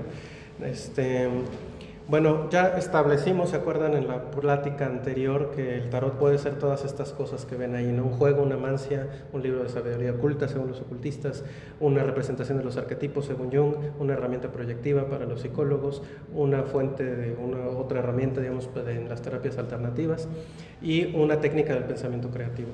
Speaker 2: Bueno, ya establecimos, ¿se acuerdan en la plática anterior que el tarot puede ser todas estas cosas que ven ahí, ¿no? Un juego, una mancia, un libro de sabiduría oculta según los ocultistas, una representación de los arquetipos según Jung, una herramienta proyectiva para los psicólogos, una fuente de otra herramienta, digamos, en las terapias alternativas y una técnica del pensamiento creativo.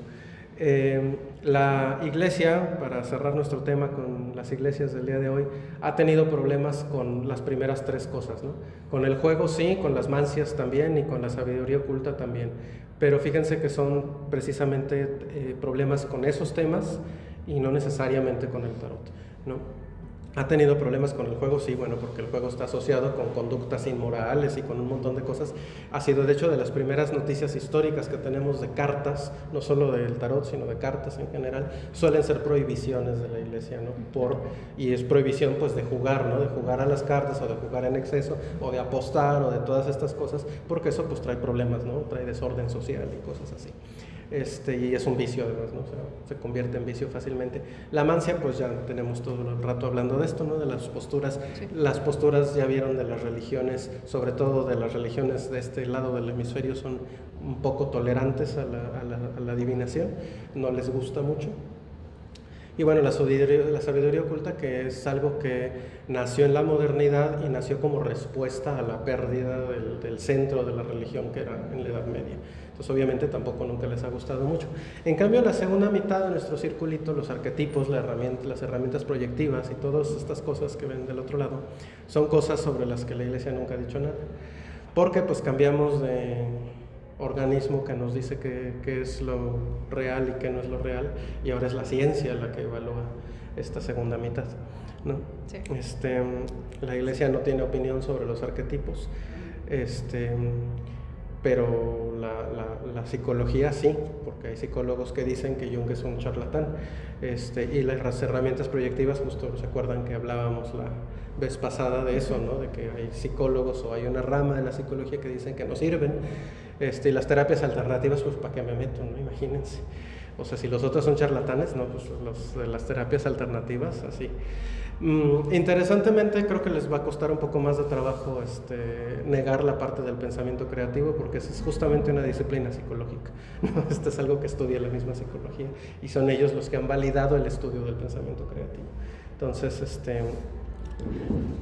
Speaker 2: La iglesia, para cerrar nuestro tema con las iglesias del día de hoy, ha tenido problemas con las primeras tres cosas, ¿no? Con el juego sí, con las mancias también y con la sabiduría oculta también, pero fíjense que son precisamente problemas con esos temas y no necesariamente con el tarot, ¿no? ¿Ha tenido problemas con el juego? Sí, bueno, porque el juego está asociado con conductas inmorales y con un montón de cosas. Ha sido, de hecho, de las primeras noticias históricas que tenemos de cartas, no solo del tarot, sino de cartas en general, suelen ser prohibiciones de la iglesia, ¿no? Y es prohibición, pues, de jugar, ¿no? De jugar a las cartas o de jugar en exceso o de apostar o de todas estas cosas, porque eso, pues, trae problemas, ¿no? Trae desorden social y cosas así. Y es un vicio además, ¿no? O sea, se convierte en vicio fácilmente. La mancia, pues ya tenemos todo el rato hablando de esto, ¿no? De las posturas. Sí. Las posturas, ya vieron, de las religiones, sobre todo de las religiones de este lado del hemisferio, son un poco tolerantes a la adivinación, no les gusta mucho. Y bueno, la sabiduría oculta, que es algo que nació en la modernidad y nació como respuesta a la pérdida del centro de la religión, que era en la Edad Media. Entonces, obviamente, tampoco nunca les ha gustado mucho. En cambio, la segunda mitad de nuestro circulito, los arquetipos, las herramientas proyectivas y todas estas cosas que ven del otro lado, son cosas sobre las que la iglesia nunca ha dicho nada. Porque, pues, cambiamos de organismo que nos dice qué es lo real y qué no es lo real, y ahora es la ciencia la que evalúa esta segunda mitad, ¿no? Sí. La iglesia no tiene opinión sobre los arquetipos, pero la psicología sí, porque hay psicólogos que dicen que Jung es un charlatán, y las herramientas proyectivas, justo se acuerdan que hablábamos la vez pasada de eso, ¿no? De que hay psicólogos o hay una rama de la psicología que dicen que no sirven, y las terapias alternativas, pues ¿para qué me meto, no? Imagínense. O sea, si los otros son charlatanes, no, pues los de las terapias alternativas, así. Interesantemente, creo que les va a costar un poco más de trabajo negar la parte del pensamiento creativo, porque es justamente una disciplina psicológica, ¿no? Esto es algo que estudia la misma psicología y son ellos los que han validado el estudio del pensamiento creativo. Entonces,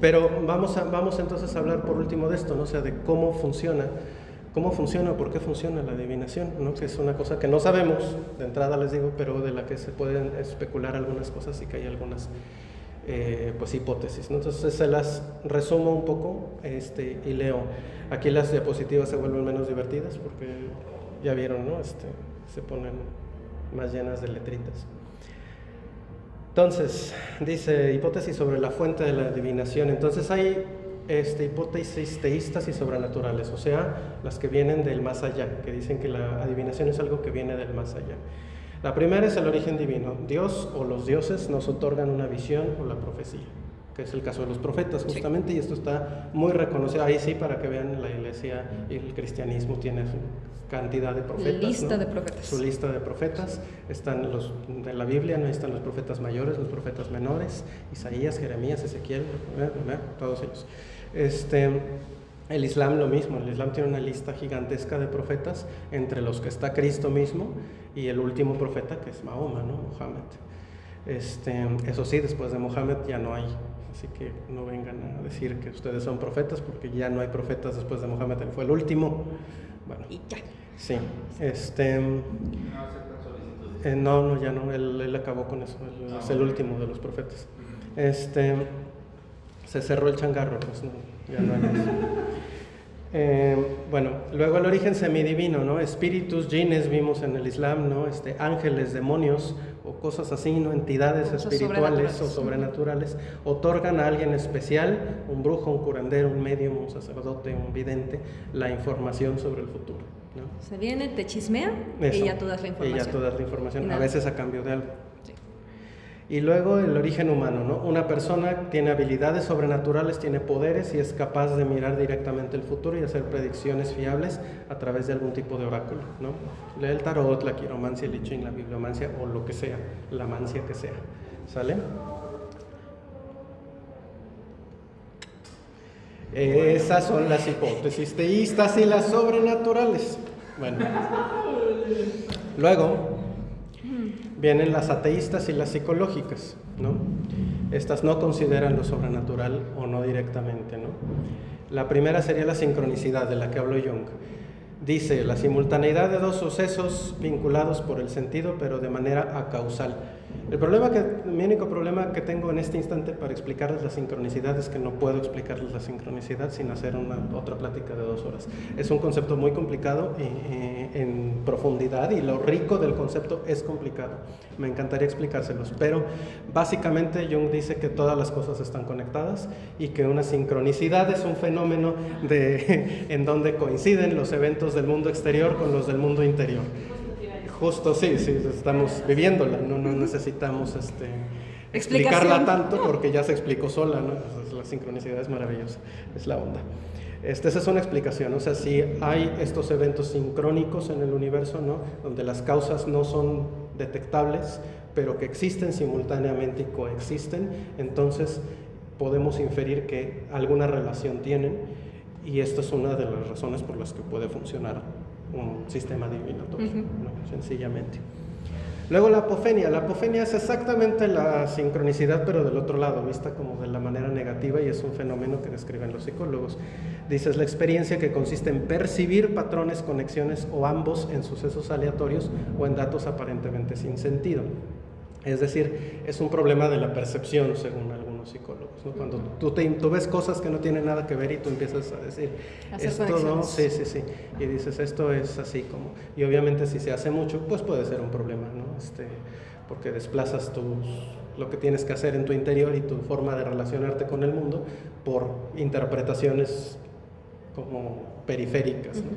Speaker 2: pero vamos entonces a hablar por último de esto, ¿no? O sea, de cómo funciona, por qué funciona la adivinación, ¿no? Que es una cosa que no sabemos, de entrada les digo, pero de la que se pueden especular algunas cosas y que hay algunas pues hipótesis, ¿no? Entonces se las resumo un poco y leo. Aquí las diapositivas se vuelven menos divertidas porque ya vieron, ¿no? Se ponen más llenas de letritas. Entonces, dice hipótesis sobre la fuente de la adivinación. Entonces hay hipótesis teístas y sobrenaturales, o sea, las que vienen del más allá, que dicen que la adivinación es algo que viene del más allá. La primera es el origen divino. Dios o los dioses nos otorgan una visión o la profecía, que es el caso de los profetas justamente, y esto está muy reconocido. Ahí sí, para que vean, la iglesia y el cristianismo tiene su cantidad de profetas,
Speaker 1: lista, ¿no? De profetas.
Speaker 2: Su lista de profetas. Están los de la Biblia, no están los profetas mayores, los profetas menores, Isaías, Jeremías, Ezequiel, todos ellos. El Islam lo mismo, el Islam tiene una lista gigantesca de profetas, entre los que está Cristo mismo y el último profeta, que es Mahoma, ¿no? Mohammed. Eso sí, después de Mohammed ya no hay, así que no vengan a decir que ustedes son profetas, porque ya no hay profetas después de Mohammed, él fue el último. Bueno,
Speaker 1: y ya.
Speaker 2: Sí,
Speaker 3: No aceptan solicitudes.
Speaker 2: no, ya no, él acabó con eso, él es el último de los profetas. Se cerró el changarro, pues no, ya no hay más. Bueno, luego el origen semidivino, ¿no? Espíritus, jinnes vimos en el Islam, ¿no? Ángeles, demonios o cosas así, ¿no? Entidades
Speaker 1: cosas
Speaker 2: espirituales o sobrenaturales otorgan a alguien especial, un brujo, un curandero, un médium, un sacerdote, un vidente, la información sobre el futuro, ¿no?
Speaker 1: Se viene, te chismea
Speaker 2: Eso,
Speaker 1: y ya tú das la información.
Speaker 2: Y ya tú das la información,
Speaker 1: a
Speaker 2: veces a cambio de algo.
Speaker 1: Sí.
Speaker 2: Y luego el origen humano, ¿no? Una persona tiene habilidades sobrenaturales, tiene poderes y es capaz de mirar directamente el futuro y hacer predicciones fiables a través de algún tipo de oráculo, ¿no? Lee el tarot, la quiromancia, el I Ching, la bibliomancia o lo que sea, la mancia que sea, ¿sale? Esas son las hipótesis teístas y las sobrenaturales. Bueno, luego vienen las ateístas y las psicológicas, ¿no? Estas no consideran lo sobrenatural o no directamente, ¿no? La primera sería la sincronicidad, de la que habló Jung. Dice, la simultaneidad de dos sucesos vinculados por el sentido, pero de manera acausal. Mi único problema que tengo en este instante para explicarles la sincronicidad es que no puedo explicarles la sincronicidad sin hacer otra plática de 2 horas. Es un concepto muy complicado en profundidad, y lo rico del concepto es complicado. Me encantaría explicárselos, pero básicamente Jung dice que todas las cosas están conectadas y que una sincronicidad es un fenómeno en donde coinciden los eventos del mundo exterior con los del mundo interior. Justo, sí, estamos viviéndola, no necesitamos explicarla tanto porque ya se explicó sola, ¿no? Entonces, la sincronicidad es maravillosa, es la onda. Esa es una explicación, o sea, si hay estos eventos sincrónicos en el universo, ¿no? Donde las causas no son detectables, pero que existen simultáneamente y coexisten, entonces podemos inferir que alguna relación tienen, y esto es una de las razones por las que puede funcionar un sistema adivinatorio, ¿no? Sencillamente. Luego la apofenia es exactamente la sincronicidad, pero del otro lado, vista como de la manera negativa, y es un fenómeno que describen los psicólogos. Dice, es la experiencia que consiste en percibir patrones, conexiones o ambos en sucesos aleatorios o en datos aparentemente sin sentido. Es decir, es un problema de la percepción, según algunos psicólogos, ¿no? Cuando tú ves cosas que no tienen nada que ver y tú empiezas a decir, esto no, sí, y dices, esto es así como, y obviamente si se hace mucho, pues puede ser un problema, ¿no? Porque desplazas lo que tienes que hacer en tu interior y tu forma de relacionarte con el mundo por interpretaciones como periféricas, ¿no?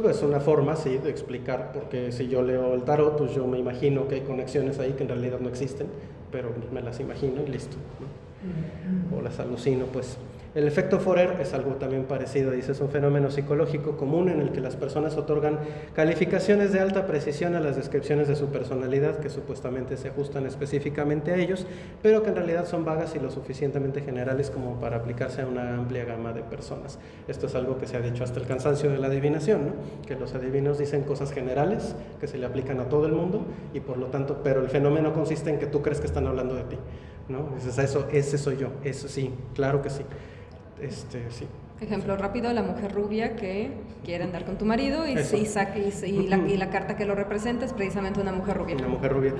Speaker 2: Es una forma, sí, de explicar, porque si yo leo el tarot, pues yo me imagino que hay conexiones ahí que en realidad no existen, pero me las imagino y listo, ¿no? O las alucino, pues. El efecto Forer es algo también parecido, dice, es un fenómeno psicológico común en el que las personas otorgan calificaciones de alta precisión a las descripciones de su personalidad que supuestamente se ajustan específicamente a ellos, pero que en realidad son vagas y lo suficientemente generales como para aplicarse a una amplia gama de personas. Esto es algo que se ha dicho hasta el cansancio de la adivinación, ¿no? Que los adivinos dicen cosas generales que se le aplican a todo el mundo y por lo tanto, pero el fenómeno consiste en que tú crees que están hablando de ti, ¿no? Dices, ese soy yo, eso sí, claro que sí. Sí.
Speaker 1: Ejemplo rápido, la mujer rubia que quiere andar con tu marido y la carta que lo representa es precisamente una mujer rubia.
Speaker 2: Una mujer rubia.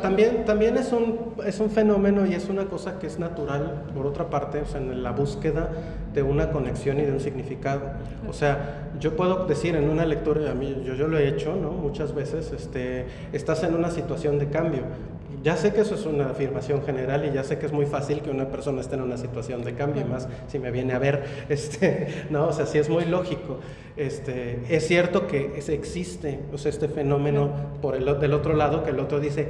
Speaker 2: También es un fenómeno y es una cosa que es natural, por otra parte, o sea, en la búsqueda de una conexión y de un significado. O sea, yo puedo decir en una lectura, a mí, yo lo he hecho, ¿no? Muchas veces, estás en una situación de cambio. Ya sé que eso es una afirmación general y ya sé que es muy fácil que una persona esté en una situación de cambio, más si me viene a ver, no, o sea, sí es muy lógico. Es cierto que existe, o sea, este fenómeno del otro lado, que el otro dice,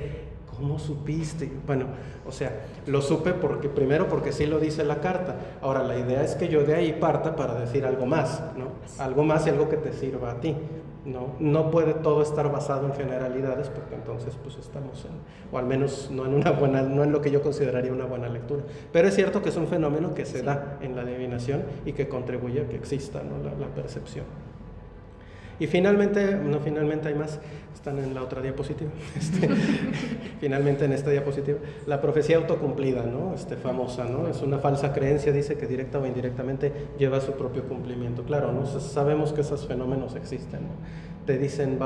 Speaker 2: ¿cómo supiste? Bueno, o sea, lo supe primero porque sí lo dice la carta. Ahora, la idea es que yo de ahí parta para decir algo más, ¿no? Algo más y algo que te sirva a ti. No puede todo estar basado en generalidades porque entonces pues estamos o al menos no en lo que yo consideraría una buena lectura. Pero es cierto que es un fenómeno que se da en la adivinación y que contribuye a que exista, ¿no? la percepción. Y finalmente hay más, están en la otra diapositiva, finalmente en esta diapositiva, la profecía autocumplida, ¿no? Famosa, ¿no? Es una falsa creencia, dice, que directa o indirectamente lleva a su propio cumplimiento. Claro, ¿no? Sabemos que esos fenómenos existen, ¿no? Te dicen,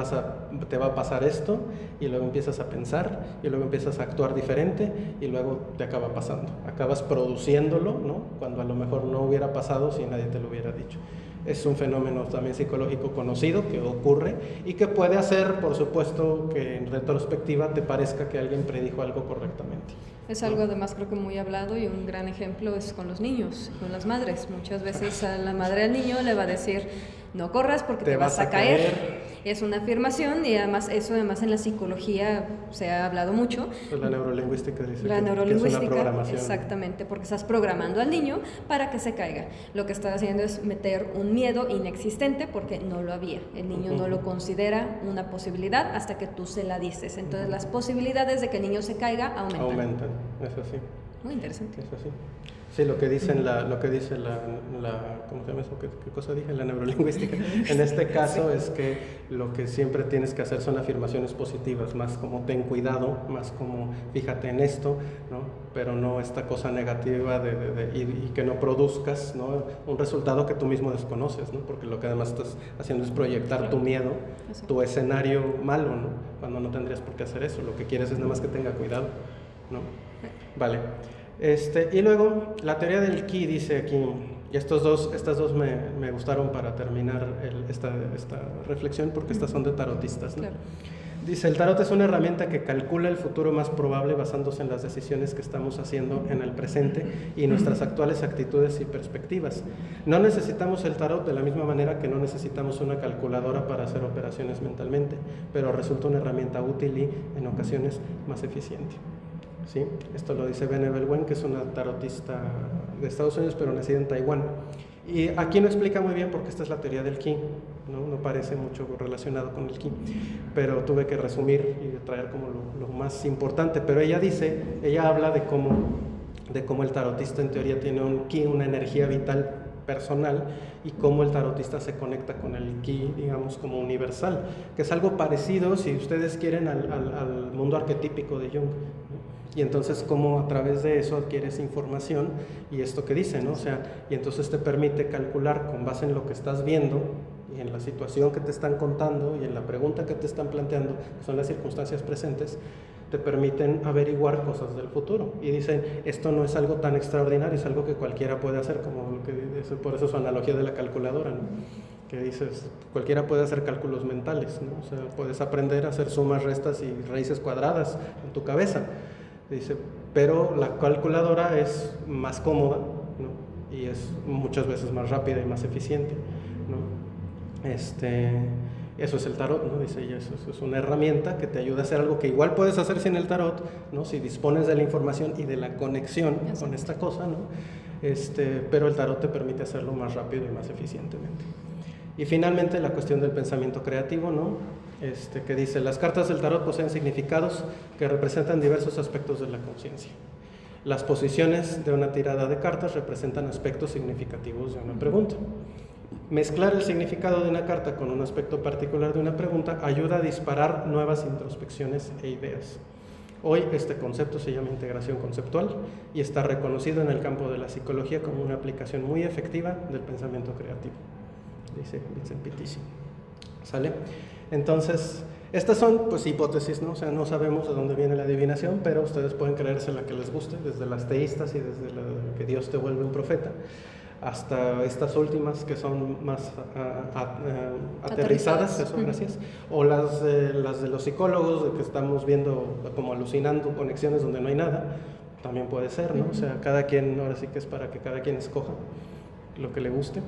Speaker 2: te va a pasar esto, y luego empiezas a pensar, y luego empiezas a actuar diferente, y luego te acaba pasando. Acabas produciéndolo, ¿no? Cuando a lo mejor no hubiera pasado si nadie te lo hubiera dicho. Es un fenómeno también psicológico conocido que ocurre y que puede hacer, por supuesto, que en retrospectiva te parezca que alguien predijo algo correctamente.
Speaker 1: Es algo además creo que muy hablado y un gran ejemplo es con los niños, con las madres. Muchas veces a la madre al niño le va a decir, no corras porque te vas a caer. Es una afirmación y además en la psicología se ha hablado mucho.
Speaker 2: Pues la neurolingüística dice
Speaker 1: que es una
Speaker 2: programación.
Speaker 1: Exactamente, porque estás programando al niño para que se caiga. Lo que estás haciendo es meter un miedo inexistente porque no lo había. El niño no lo considera una posibilidad hasta que tú se la dices. Entonces las posibilidades de que el niño se caiga aumentan.
Speaker 2: Es así.
Speaker 1: Muy interesante.
Speaker 2: Es así. Sí, lo que dice ¿cómo se llama eso? ¿Qué cosa dije? La neurolingüística. En este caso es que lo que siempre tienes que hacer son afirmaciones positivas, más como ten cuidado, más como fíjate en esto, ¿no? Pero no esta cosa negativa y que no produzcas, ¿no? Un resultado que tú mismo desconoces, ¿no? Porque lo que además estás haciendo es proyectar tu miedo, tu escenario malo, ¿no? Cuando no tendrías por qué hacer eso. Lo que quieres es nada más que tenga cuidado, ¿no? Vale. Y luego la teoría del ki dice aquí, y estas dos me gustaron para terminar esta reflexión porque estas son de tarotistas, ¿no? Claro. Dice, el tarot es una herramienta que calcula el futuro más probable basándose en las decisiones que estamos haciendo en el presente y nuestras actuales actitudes y perspectivas. No necesitamos el tarot de la misma manera que no necesitamos una calculadora para hacer operaciones mentalmente, pero resulta una herramienta útil y en ocasiones más eficiente. ¿Sí? Esto lo dice Benebel Wen, que es una tarotista de Estados Unidos, pero nacida en Taiwán. Y aquí no explica muy bien porque esta es la teoría del ki, no parece mucho relacionado con el ki, pero tuve que resumir y traer como lo más importante. Pero ella habla de cómo el tarotista en teoría tiene un ki, una energía vital personal, y cómo el tarotista se conecta con el ki, digamos, como universal, que es algo parecido, si ustedes quieren, al mundo arquetípico de Jung, ¿no? Y entonces cómo a través de eso adquieres información y esto que dice, ¿no? O sea, y entonces te permite calcular con base en lo que estás viendo y en la situación que te están contando y en la pregunta que te están planteando, que son las circunstancias presentes, te permiten averiguar cosas del futuro. Y dicen, esto no es algo tan extraordinario, es algo que cualquiera puede hacer, como lo que dice, por eso su analogía de la calculadora, ¿no? Que dices, cualquiera puede hacer cálculos mentales, ¿no? O sea, puedes aprender a hacer sumas, restas y raíces cuadradas en tu cabeza. Dice, pero la calculadora es más cómoda, ¿no? Y es muchas veces más rápida y más eficiente, ¿no? Eso es el tarot, ¿no? Dice ella, eso es una herramienta que te ayuda a hacer algo que igual puedes hacer sin el tarot, ¿no? Si dispones de la información y de la conexión con esta cosa, ¿no? Pero el tarot te permite hacerlo más rápido y más eficientemente. Y finalmente la cuestión del pensamiento creativo, ¿no? Que dice, las cartas del tarot poseen significados que representan diversos aspectos de la conciencia. Las posiciones de una tirada de cartas representan aspectos significativos de una pregunta. Mezclar el significado de una carta con un aspecto particular de una pregunta ayuda a disparar nuevas introspecciones e ideas. Hoy este concepto se llama integración conceptual y está reconocido en el campo de la psicología como una aplicación muy efectiva del pensamiento creativo, dice Vincent Pittici. ¿Sale? Entonces, estas son pues hipótesis, ¿no? O sea, no sabemos de dónde viene la adivinación, pero ustedes pueden creerse la que les guste, desde las teístas y desde la que Dios te vuelve un profeta, hasta estas últimas que son más aterrizadas, eso, gracias, o las de los psicólogos, de que estamos viendo como alucinando conexiones donde no hay nada, también puede ser, ¿no? O sea, cada quien, ahora sí que es para que cada quien escoja lo que le guste,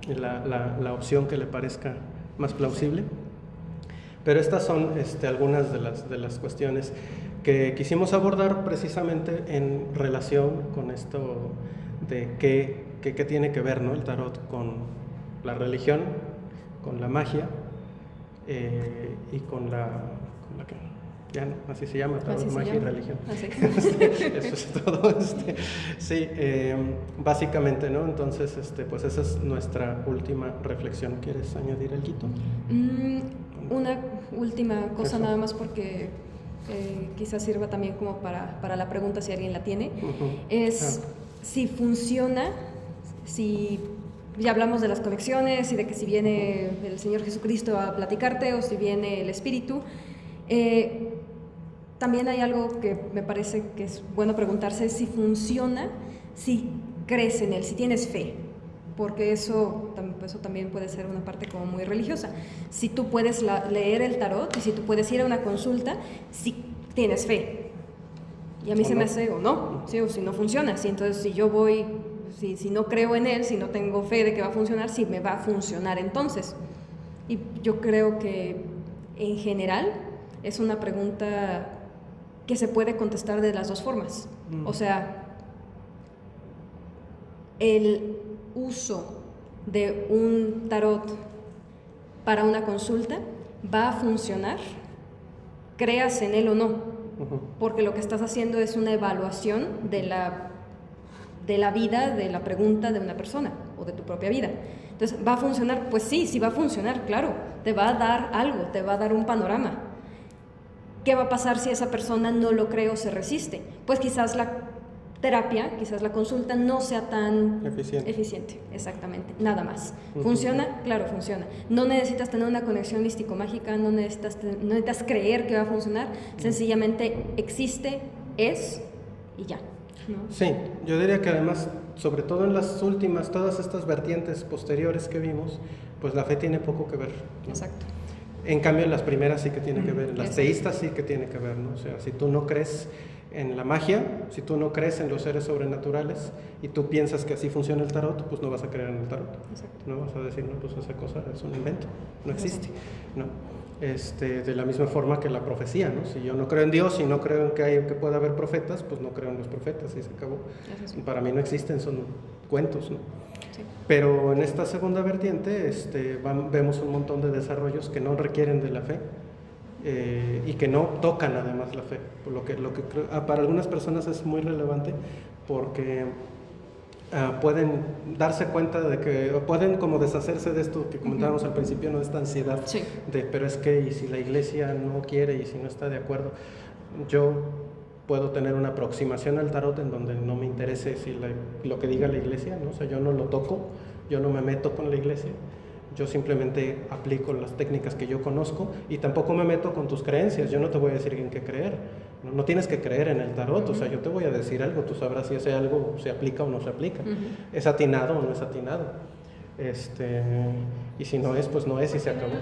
Speaker 2: la opción que le parezca más plausible. Pero estas son algunas de las cuestiones que quisimos abordar precisamente en relación con esto de qué tiene que ver, ¿no? El tarot con la religión, con la magia y con la que ya no, así se llama, tarot, magia y religión. Eso es todo. Sí, básicamente, ¿no? Entonces, pues esa es nuestra última reflexión. ¿Quieres añadir algo?
Speaker 1: Una última cosa,
Speaker 2: Eso.
Speaker 1: nada más porque quizás sirva también como para la pregunta si alguien la tiene. Es si funciona, si ya hablamos de las conexiones y de que si viene el Señor Jesucristo a platicarte o si viene el Espíritu. También hay algo que me parece que es bueno preguntarse, si funciona, si crees en él, si tienes fe, porque eso también puede ser una parte como muy religiosa. Si tú puedes leer el tarot y si tú puedes ir a una consulta, si tienes fe. Y a mí se me hace o no, ¿sí? O si no funciona, ¿sí? Entonces si yo voy, si no creo en él, si no tengo fe de que va a funcionar, si me va a funcionar entonces. Y yo creo que en general es una pregunta que se puede contestar de las dos formas. O sea, el uso de un tarot para una consulta va a funcionar, creas en él o no, porque lo que estás haciendo es una evaluación de la vida, de la pregunta de una persona o de tu propia vida. Entonces, ¿va a funcionar? Pues sí va a funcionar, claro, te va a dar algo, te va a dar un panorama. ¿Qué va a pasar si esa persona no lo cree o se resiste? Pues quizás la terapia, quizás la consulta no sea tan eficiente. Exactamente, nada más. ¿Funciona? Claro, funciona. No necesitas tener una conexión místico-mágica, no necesitas creer que va a funcionar, sencillamente existe, es y ya, ¿no?
Speaker 2: Sí, yo diría que además, sobre todo en las últimas, todas estas vertientes posteriores que vimos, pues la fe tiene poco que ver, ¿no?
Speaker 1: Exacto.
Speaker 2: En cambio, en las primeras sí que tiene que ver, en las teístas sí que tiene que ver, ¿no? O sea, si tú no crees en la magia, si tú no crees en los seres sobrenaturales y tú piensas que así funciona el tarot, pues no vas a creer en el tarot. Exacto. No vas a decir, no, pues esa cosa es un invento, no existe, ¿no? De la misma forma que la profecía, ¿no? Si yo no creo en Dios y no creo en que pueda haber profetas, pues no creo en los profetas y se acabó. Para mí no existen, son cuentos, ¿no? Sí. Pero en esta segunda vertiente vemos un montón de desarrollos que no requieren de la fe y que no tocan además la fe. Por lo que para algunas personas es muy relevante porque pueden darse cuenta de que pueden como deshacerse de esto que comentábamos al principio, ¿no? Esta ansiedad pero es que y si la iglesia no quiere y si no está de acuerdo. Yo puedo tener una aproximación al tarot en donde no me interese lo que diga la iglesia, ¿no? O sea, yo no lo toco, yo no me meto con la iglesia, yo simplemente aplico las técnicas que yo conozco y tampoco me meto con tus creencias, yo no te voy a decir en qué creer, no tienes que creer en el tarot, o sea, yo te voy a decir algo, tú sabrás si ese algo se aplica o no se aplica, es atinado o no es atinado, y si no es, pues no es y se acabó.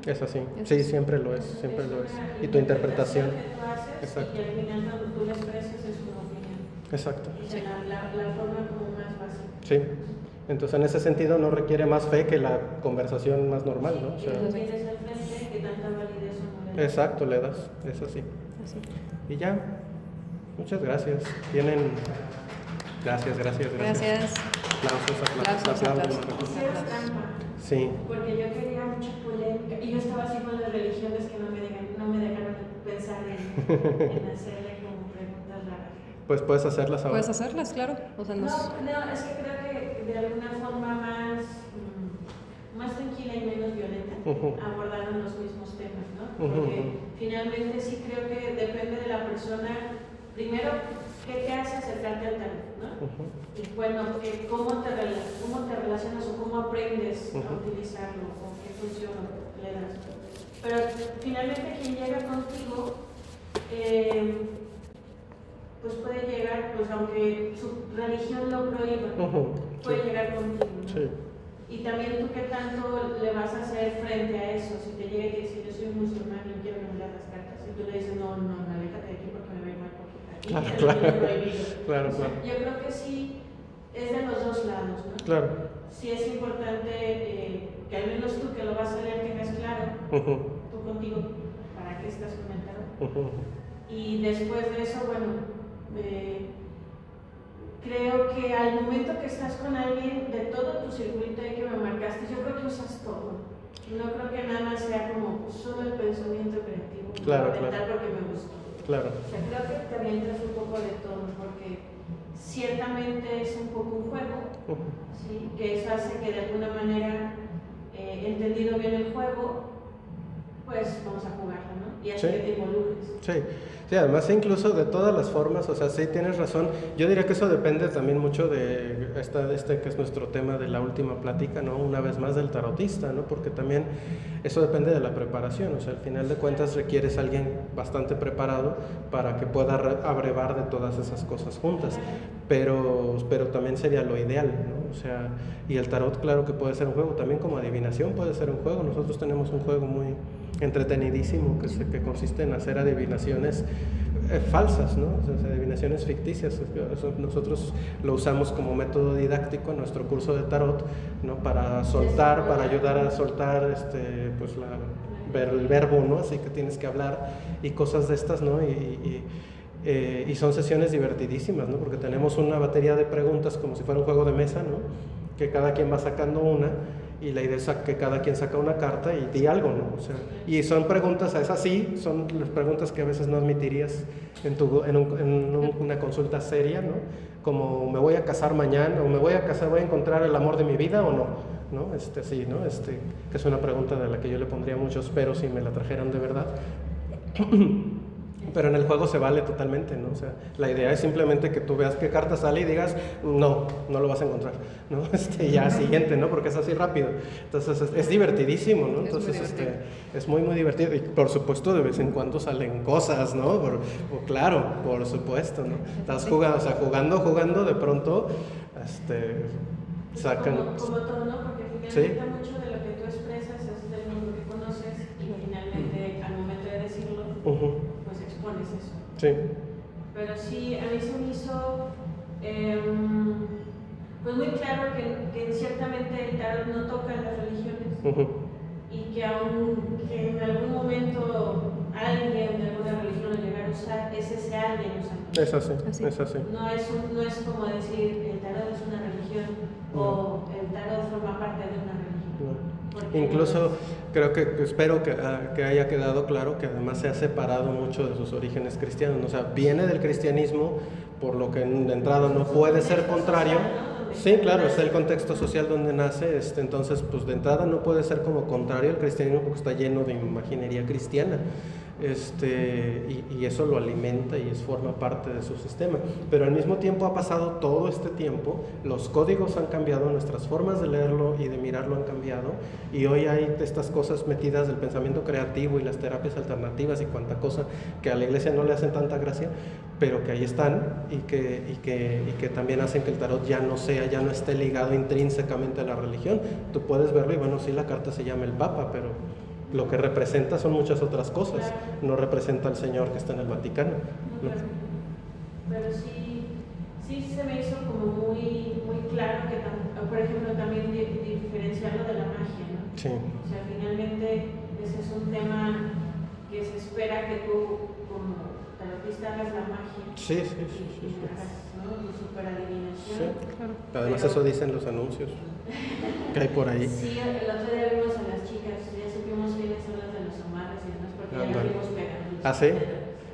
Speaker 2: Es así, sí, siempre lo es, siempre lo es. Y tu interpretación. Exacto.
Speaker 4: Y al final cuando tú la expresas es una opinión.
Speaker 2: Exacto.
Speaker 4: O sea, la forma como más básica.
Speaker 2: Sí. Entonces en ese sentido no requiere más fe que la conversación más normal, ¿no? O sea,
Speaker 4: y tienes al frente que tanta validez o no le das.
Speaker 2: Exacto, le das, es así. Y ya, muchas gracias. ¿Tienen Gracias.
Speaker 1: Gracias.
Speaker 2: Aplausos.
Speaker 4: Hicieron trampa.
Speaker 2: Sí.
Speaker 4: Porque yo quería mucha polémica y yo estaba así con las religiones que no me dejaron pensar en hacerle como preguntas raras.
Speaker 2: Pues puedes hacerlas ahora.
Speaker 1: Puedes hacerlas, claro. O sea,
Speaker 4: No, es que creo que de alguna forma más tranquila y menos violenta abordaron los mismos temas, ¿no? Porque finalmente sí creo que depende de la persona, primero, qué te hace acercarte al tarot, ¿no? Y bueno, cómo te relacionas o cómo aprendes a utilizarlo o qué función le das. Pero finalmente quien llega contigo, pues puede llegar, pues aunque su religión lo prohíba, puede llegar contigo, ¿no? Sí. Y también tú qué tanto le vas a hacer frente a eso. Si te llega y te dice, yo soy musulmán y quiero que me leas las cartas, y tú le dices, no, aléjate de aquí porque me va a ir mal, porque aquí es prohibido.
Speaker 2: Claro.
Speaker 4: Yo creo que sí, es de los dos lados, ¿no?
Speaker 2: Claro.
Speaker 4: Sí es importante que al menos tú que lo vas a leer tengas claro, tú contigo, para qué estás con el tarot. Y después de eso, bueno, creo que al momento que estás con alguien, de todo tu circuito que me marcaste, yo creo que usas todo. No creo que nada más sea como solo el pensamiento creativo, porque me gustó.
Speaker 2: Claro.
Speaker 4: O sea, creo que te avientas un poco de todo, porque ciertamente es un poco un juego, ¿sí? Que eso hace que de alguna manera, entendido bien el juego, pues vamos a jugarlo, ¿no? Y así que te involucres.
Speaker 2: Sí, además incluso de todas las formas, o sea, sí tienes razón. Yo diría que eso depende también mucho de este que es nuestro tema de la última plática, ¿no? Una vez más del tarotista, ¿no? Porque también eso depende de la preparación, o sea, al final de cuentas requieres a alguien bastante preparado para que pueda abrevar de todas esas cosas juntas, pero también sería lo ideal, ¿no? O sea, y el tarot claro que puede ser un juego, también como adivinación puede ser un juego. Nosotros tenemos un juego muy entretenidísimo que consiste en hacer adivinaciones falsas, ¿no? O sea, adivinaciones ficticias. Nosotros lo usamos como método didáctico en nuestro curso de tarot, ¿no? Para soltar, para ayudar a soltar pues el verbo, ¿no? Así que tienes que hablar y cosas de estas, ¿no? Y son sesiones divertidísimas, ¿no? Porque tenemos una batería de preguntas como si fuera un juego de mesa, ¿no? Que cada quien va sacando una. Y la idea es que cada quien saca una carta y di algo, ¿no? O sea, y son preguntas, es así, son las preguntas que a veces no admitirías en una consulta seria, ¿no? Como me voy a casar mañana, o voy a encontrar el amor de mi vida o no, ¿no? Sí, ¿no? Que es una pregunta de la que yo le pondría muchos peros si me la trajeran de verdad. Pero en el juego se vale totalmente, ¿no? O sea, la idea es simplemente que tú veas qué carta sale y digas, no lo vas a encontrar, ¿no? Ya siguiente, ¿no? Porque es así rápido. Entonces es divertidísimo, ¿no? Entonces es muy, muy divertido. Y por supuesto de vez en cuando salen cosas, ¿no? Claro, por supuesto, ¿no? Estás jugando, de pronto, sacan...
Speaker 4: Como todo, ¿no? Porque finalmente mucho de lo que tú expresas es del mundo que conoces y finalmente al momento de decirlo, pues expones eso.
Speaker 2: Sí.
Speaker 4: Pero sí, a mí se me hizo pues muy claro que ciertamente el tarot no toca en las religiones y que aunque en algún momento alguien de alguna religión lo llegara a usar, es ese alguien usando.
Speaker 2: Es así.
Speaker 4: No es como decir el tarot es una religión o el tarot forma parte de una religión.
Speaker 2: Incluso espero que haya quedado claro que además se ha separado mucho de sus orígenes cristianos, o sea, viene del cristianismo, por lo que de entrada no puede ser contrario. Sí, claro, es el contexto social donde nace, entonces pues de entrada no puede ser como contrario al cristianismo porque está lleno de imaginería cristiana. Y eso lo alimenta y forma parte de su sistema, pero al mismo tiempo ha pasado todo este tiempo, los códigos han cambiado, nuestras formas de leerlo y de mirarlo han cambiado, y hoy hay estas cosas metidas del pensamiento creativo y las terapias alternativas y cuanta cosa que a la iglesia no le hacen tanta gracia, pero que ahí están y que también hacen que el tarot ya no esté ligado intrínsecamente a la religión. Tú puedes verlo y bueno, sí, la carta se llama el Papa, pero lo que representa son muchas otras cosas, no representa al Señor que está en el Vaticano. ¿No?
Speaker 4: Pero sí se me hizo como muy, muy claro que, por ejemplo, también diferenciarlo de la magia, ¿no?
Speaker 2: Sí.
Speaker 4: O sea, finalmente ese es un tema que se espera que tú, como tarotista hagas la magia.
Speaker 2: Sí.
Speaker 4: Y hagas, ¿no? Tu superadivinación.
Speaker 2: Sí.
Speaker 1: Claro.
Speaker 2: Además eso dicen los anuncios que hay por ahí.
Speaker 4: Sí, el otro día vimos a las chicas, ya supimos quiénes son las de los amarres y demás, porque ya las vimos pegando.
Speaker 2: ¿Ah, sí?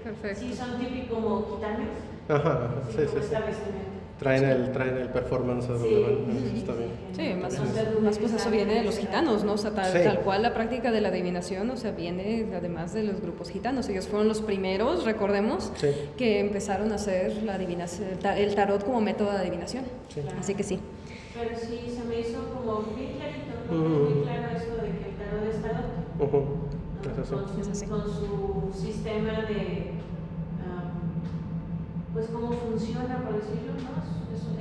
Speaker 1: Perfecto.
Speaker 4: Sí, son típicos como gitanos.
Speaker 2: Ajá, sí.
Speaker 4: Como esta vestimenta.
Speaker 2: Traen el performance a donde
Speaker 4: Sí.
Speaker 2: van, eso está bien.
Speaker 1: Sí, más pues eso viene de los gitanos, ¿no? O sea,
Speaker 2: Sí.
Speaker 1: tal cual la práctica de la adivinación, o sea, viene además de los grupos gitanos. Ellos fueron los primeros, recordemos,
Speaker 2: Sí.
Speaker 1: que empezaron a hacer la adivinación, el tarot como método de adivinación.
Speaker 2: Sí.
Speaker 1: Así que sí.
Speaker 4: Pero sí, se me hizo como bien clarito, muy claro esto de que el tarot es tarot. ¿No?
Speaker 2: Eso sí.
Speaker 1: Es así.
Speaker 4: Con su sistema de, pues cómo funciona, por decirlo, ¿no?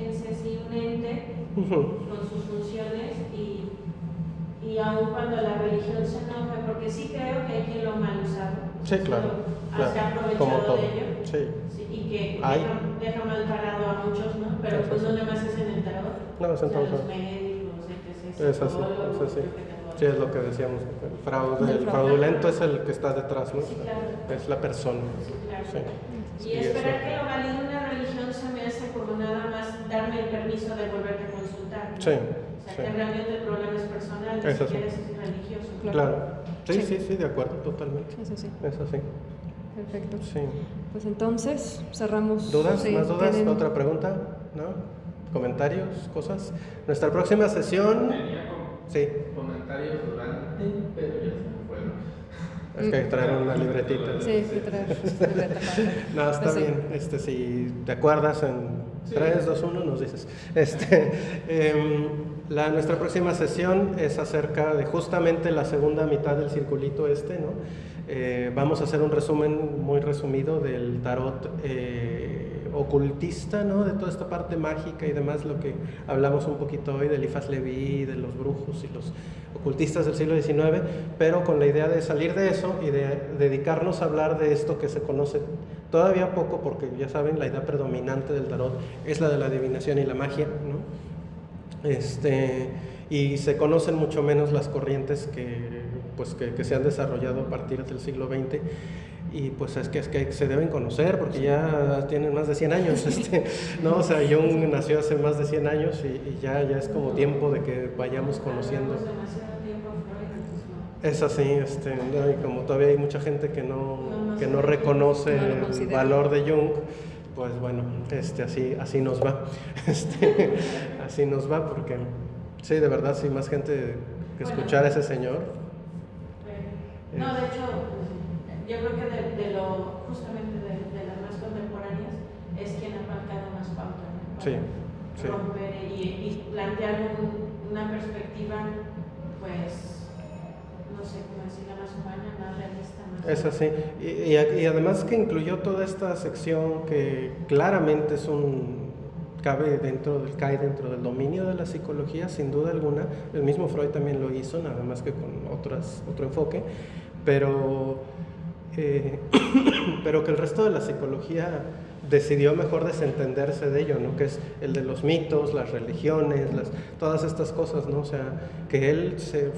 Speaker 4: Es así un ente con sus funciones y aun cuando la religión se enoja, porque sí creo que hay quien lo ha mal usado.
Speaker 2: Sí, claro.
Speaker 4: Se ha aprovechado
Speaker 2: Como todo.
Speaker 4: de ello.
Speaker 2: Sí.
Speaker 4: Sí, y que
Speaker 2: Hay.
Speaker 4: deja mal parado a muchos, ¿no? Pero
Speaker 2: Eso
Speaker 4: pues
Speaker 2: sí.
Speaker 4: no nada más es en el tarot.
Speaker 2: No, es en
Speaker 4: O sea,
Speaker 2: todo.
Speaker 4: los médicos, etc.
Speaker 2: Es así,
Speaker 4: psicólogos,
Speaker 2: es así.
Speaker 4: creo que todo.
Speaker 2: Sí, es lo que decíamos. El fraudulento es el que está detrás, ¿no?
Speaker 4: Sí, claro.
Speaker 2: Es la persona.
Speaker 4: Sí, claro.
Speaker 2: Sí.
Speaker 4: Y esperar que lo valide una religión se me hace como nada más darme el permiso de volverte a consultar, ¿no?
Speaker 2: Sí,
Speaker 4: O sea,
Speaker 2: sí.
Speaker 4: que realmente el problema es personal, ni
Speaker 2: Eso sí.
Speaker 4: siquiera es religioso.
Speaker 2: Claro. Sí,
Speaker 1: Sí.
Speaker 2: de acuerdo, totalmente.
Speaker 1: Eso sí.
Speaker 2: Es así.
Speaker 1: Perfecto.
Speaker 2: Sí.
Speaker 1: Pues entonces cerramos.
Speaker 2: ¿Dudas?
Speaker 1: Sí,
Speaker 2: ¿Más dudas?
Speaker 1: ¿tienen?
Speaker 2: ¿Otra pregunta? ¿No? ¿Comentarios? ¿Cosas? Nuestra próxima sesión.
Speaker 3: Tenía
Speaker 2: Sí.
Speaker 3: comentarios durante, pero ya se me fueron.
Speaker 2: Es que hay que traer una libretita.
Speaker 1: Sí, hay que traer libreta para-
Speaker 2: No, está
Speaker 1: Pues sí.
Speaker 2: bien. Si te acuerdas en 3, 2, 1 nos dices. Nuestra próxima sesión es acerca de justamente la segunda mitad del circulito ¿no? Vamos a hacer un resumen muy resumido del tarot ocultista, ¿no? De toda esta parte mágica y demás, lo que hablamos un poquito hoy de Eliphas Leví, de los brujos y los ocultistas del siglo XIX, pero con la idea de salir de eso y de dedicarnos a hablar de esto que se conoce todavía poco, porque ya saben, la idea predominante del tarot es la de la adivinación y la magia, ¿no? Y se conocen mucho menos las corrientes que se han desarrollado a partir del siglo XX, y pues es que se deben conocer porque ya tienen más de 100 años, ¿no? O sea, Jung nació hace más de 100 años y ya es como tiempo de que vayamos conociendo.
Speaker 4: Hablamos demasiado tiempo Freud, entonces no.
Speaker 2: Es así, ¿no? Y como todavía hay mucha gente que no reconoce
Speaker 1: No lo
Speaker 2: el
Speaker 1: considera.
Speaker 2: valor de Jung, pues bueno, así nos va, así nos va, porque sí, de verdad, si más gente que escuchar a ese señor.
Speaker 4: No, de hecho, yo creo que justamente de las más contemporáneas es quien ha marcado más pauta, ¿no? Para
Speaker 2: Sí.
Speaker 4: romper y plantear una perspectiva, pues, no sé cómo decirla, más humana, más realista, más...
Speaker 2: Es así, y además que incluyó toda esta sección que claramente cae dentro del dominio de la psicología, sin duda alguna. El mismo Freud también lo hizo, nada más que con otro enfoque, pero que el resto de la psicología decidió mejor desentenderse de ello, ¿no? Que es el de los mitos, las religiones, todas estas cosas, ¿no? O sea, que él se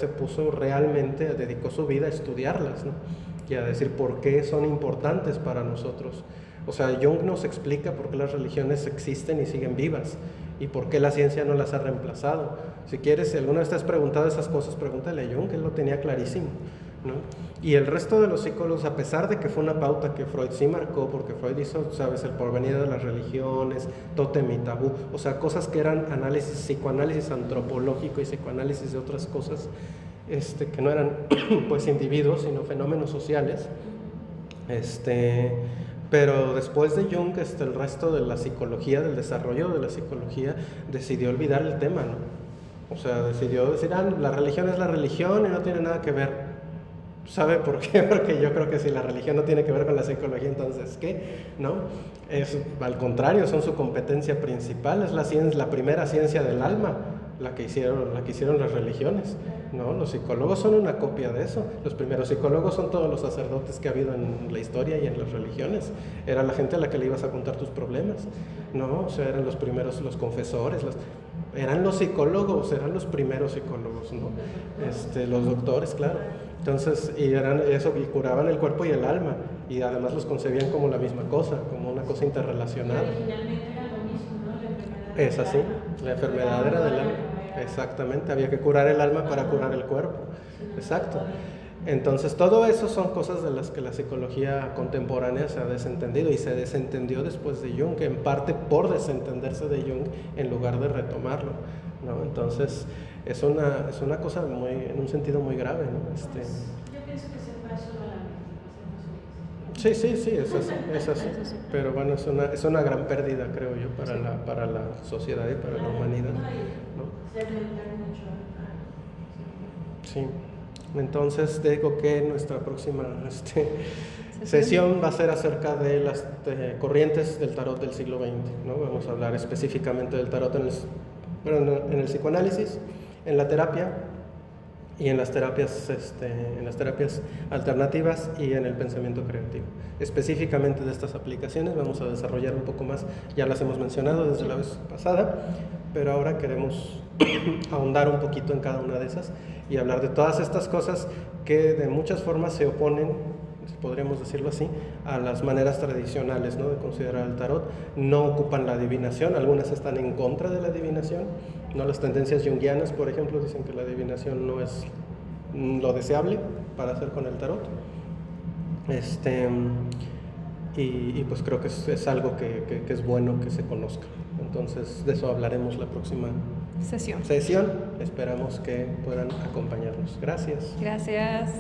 Speaker 2: puso realmente, dedicó su vida a estudiarlas, ¿no? Y a decir por qué son importantes para nosotros. O sea, Jung nos explica por qué las religiones existen y siguen vivas y por qué la ciencia no las ha reemplazado. Si quieres, si alguna vez te has preguntado esas cosas, pregúntale a Jung, que él lo tenía clarísimo, ¿no? Y el resto de los psicólogos, a pesar de que fue una pauta que Freud sí marcó, porque Freud hizo, sabes, el porvenir de las religiones, tótem y tabú, o sea, cosas que eran psicoanálisis antropológico y psicoanálisis de otras cosas, que no eran pues individuos, sino fenómenos sociales, pero después de Jung, el resto de la psicología, del desarrollo de la psicología, decidió olvidar el tema, ¿no? O sea, decidió decir, la religión es la religión y no tiene nada que ver. ¿Sabe por qué? Porque yo creo que si la religión no tiene que ver con la psicología, entonces ¿qué? ¿No? Al contrario, son su competencia principal, es la primera ciencia del alma, la que hicieron las religiones, ¿no? Los psicólogos son una copia de eso. Los primeros psicólogos son todos los sacerdotes que ha habido en la historia y en las religiones. Era la gente a la que le ibas a contar tus problemas, ¿no? O sea, eran los primeros, los confesores, eran los psicólogos, eran los primeros psicólogos, ¿no? Los doctores, claro. Entonces, y eran eso, y curaban el cuerpo y el alma, y además los concebían como la misma cosa, como una cosa interrelacionada.
Speaker 4: Originalmente era lo mismo, ¿no? La enfermedad
Speaker 2: Es así, la enfermedad era del alma. Exactamente, había que curar el alma para curar el cuerpo. Exacto. Entonces, todo eso son cosas de las que la psicología contemporánea se ha desentendido, y se desentendió después de Jung, en parte por desentenderse de Jung en lugar de retomarlo, ¿no? Entonces, es una cosa muy, en un sentido muy grave, ¿no?
Speaker 4: Yo pienso que se pasó a la mente.
Speaker 2: Sí, es así. Pero bueno, es una gran pérdida, creo yo, para la sociedad y para la humanidad, ¿no?
Speaker 4: Segmentar mucho.
Speaker 2: Sí. Entonces digo que nuestra próxima sesión va a ser acerca de las corrientes del tarot del siglo XX, ¿no? Vamos a hablar específicamente del tarot en el psicoanálisis, en la terapia y en las terapias alternativas y en el pensamiento creativo. Específicamente de estas aplicaciones vamos a desarrollar un poco más, ya las hemos mencionado desde la vez pasada, pero ahora queremos ahondar un poquito en cada una de esas y hablar de todas estas cosas que de muchas formas se oponen, si podríamos decirlo así, a las maneras tradicionales, ¿no?, de considerar el tarot. No ocupan la adivinación, algunas están en contra de la adivinación, ¿no? Las tendencias junguianas, por ejemplo, dicen que la adivinación no es lo deseable para hacer con el tarot. Y pues creo que es algo que es bueno que se conozca. Entonces, de eso hablaremos la próxima sesión. Esperamos que puedan acompañarnos. Gracias.
Speaker 1: Gracias.